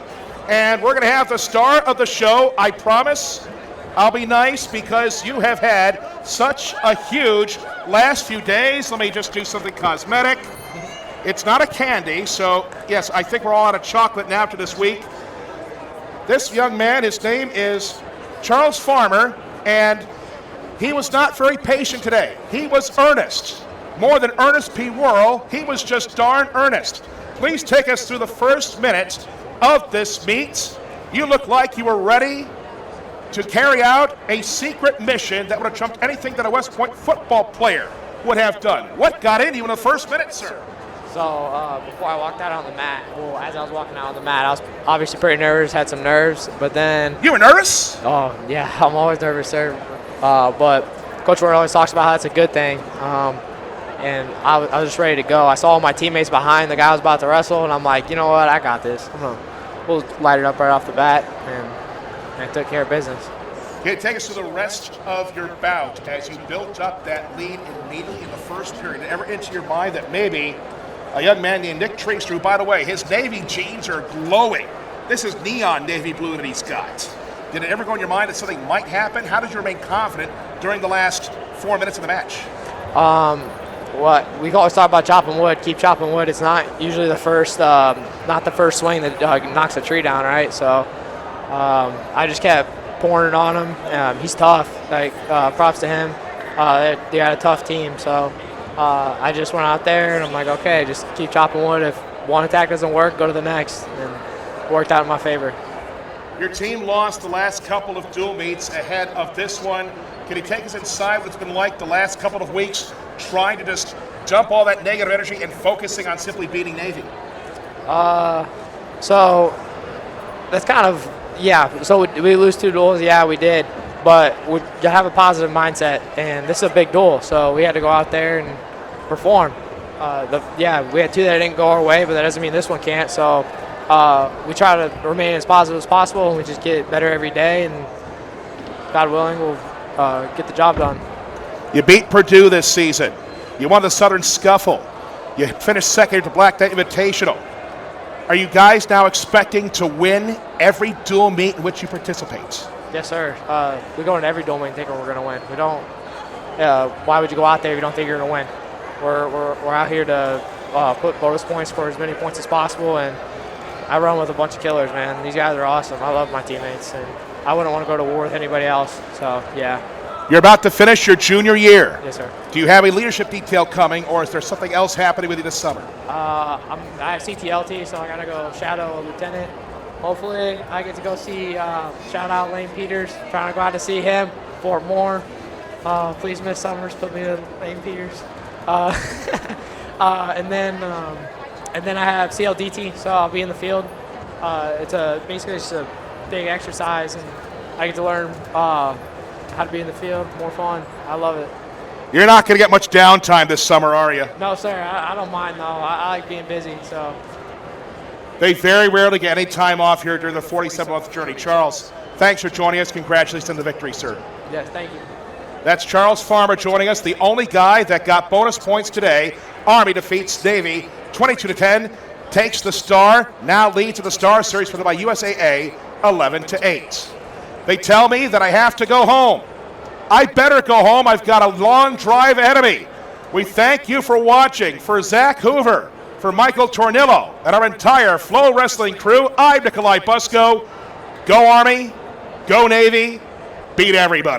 And we're going to have the star of the show. I promise I'll be nice because you have had such a huge last few days. Let me just do something cosmetic. It's not a candy, so yes, I think we're all out of chocolate now after this week. This young man, his name is Charles Farmer, and he was not very patient today. He was earnest. More than Ernest P. Worrell, he was just darn earnest. Please take us through the first minute of this meet. You look like you were ready to carry out a secret mission that would have trumped anything that a West Point football player would have done. What got into you in the first minute, sir? So before I walked out on the mat, as I was walking out on the mat, I was obviously pretty nervous, had some nerves, but then... You were nervous? Oh, yeah, I'm always nervous, sir. But Coach Ward always talks about how it's a good thing. And I was just ready to go. I saw all my teammates behind the guy I was about to wrestle, and I'm like, you know what, I got this. We'll light it up right off the bat, and I took care of business. Okay, take us to the rest of your bout as you built up that lead immediately in the first period. Did it ever enter your mind that maybe a young man named Nick Treese, who, by the way, his Navy jeans are glowing. This is neon navy blue that he's got. Did it ever go in your mind that something might happen? How did you remain confident during the last 4 minutes of the match? What we always talk about chopping wood, keep chopping wood. It's not usually the first, not the first swing that knocks a tree down, right? So I just kept pouring it on him. He's tough. Props to him. They got a tough team, so I just went out there and I'm like, okay, just keep chopping wood. If one attack doesn't work, go to the next, and it worked out in my favor. Your team lost the last couple of dual meets ahead of this one. Can you take us inside what it's been like the last couple of weeks, trying to just dump all that negative energy and focusing on simply beating Navy? So that's kind of, yeah. So we lose 2 duels, yeah, we did. But we have a positive mindset, and this is a big duel, so we had to go out there and perform. We had 2 that didn't go our way, but that doesn't mean this one can't. So we try to remain as positive as possible, and we just get better every day, and God willing, we'll get the job done. You beat Purdue this season. You won the Southern Scuffle. You finished second at the Black Day Invitational. Are you guys now expecting to win every dual meet in which you participate? Yes, sir. We go into every dual meet thinking we're going to win. We don't. Why would you go out there if you don't think you're going to win? We're out here to put bonus points for as many points as possible, and I run with a bunch of killers, man. These guys are awesome. I love my teammates, and I wouldn't want to go to war with anybody else. So, yeah. You're about to finish your junior year. Yes, sir. Do you have a leadership detail coming, or is there something else happening with you this summer? I have CTLT, so I got to go shadow a lieutenant. hopefully I get to go see, shout out Lane Peters, trying to go out to see him, Fort Moore. Please, Miss Summers, put me in Lane Peters. And then I have CLDT, so I'll be in the field. It's basically just a big exercise, and I get to learn how to be in the field, more fun. I love it. You're not going to get much downtime this summer, are you? No, sir, I don't mind, though. I like being busy, so. They very rarely get any time off here during the 47-month journey. Charles, thanks for joining us. Congratulations on the victory, sir. Yes, thank you. That's Charles Farmer joining us, the only guy that got bonus points today. Army defeats Navy 22-10, takes the Star, now leads in the Star Series for them by USAA 11-8. They tell me that I have to go home. I better go home. I've got a long drive ahead of me. We thank you for watching. For Zach Hoover, for Michael Tornillo, and our entire Flow Wrestling crew, I'm Nikolai Busko. Go Army, go Navy, beat everybody.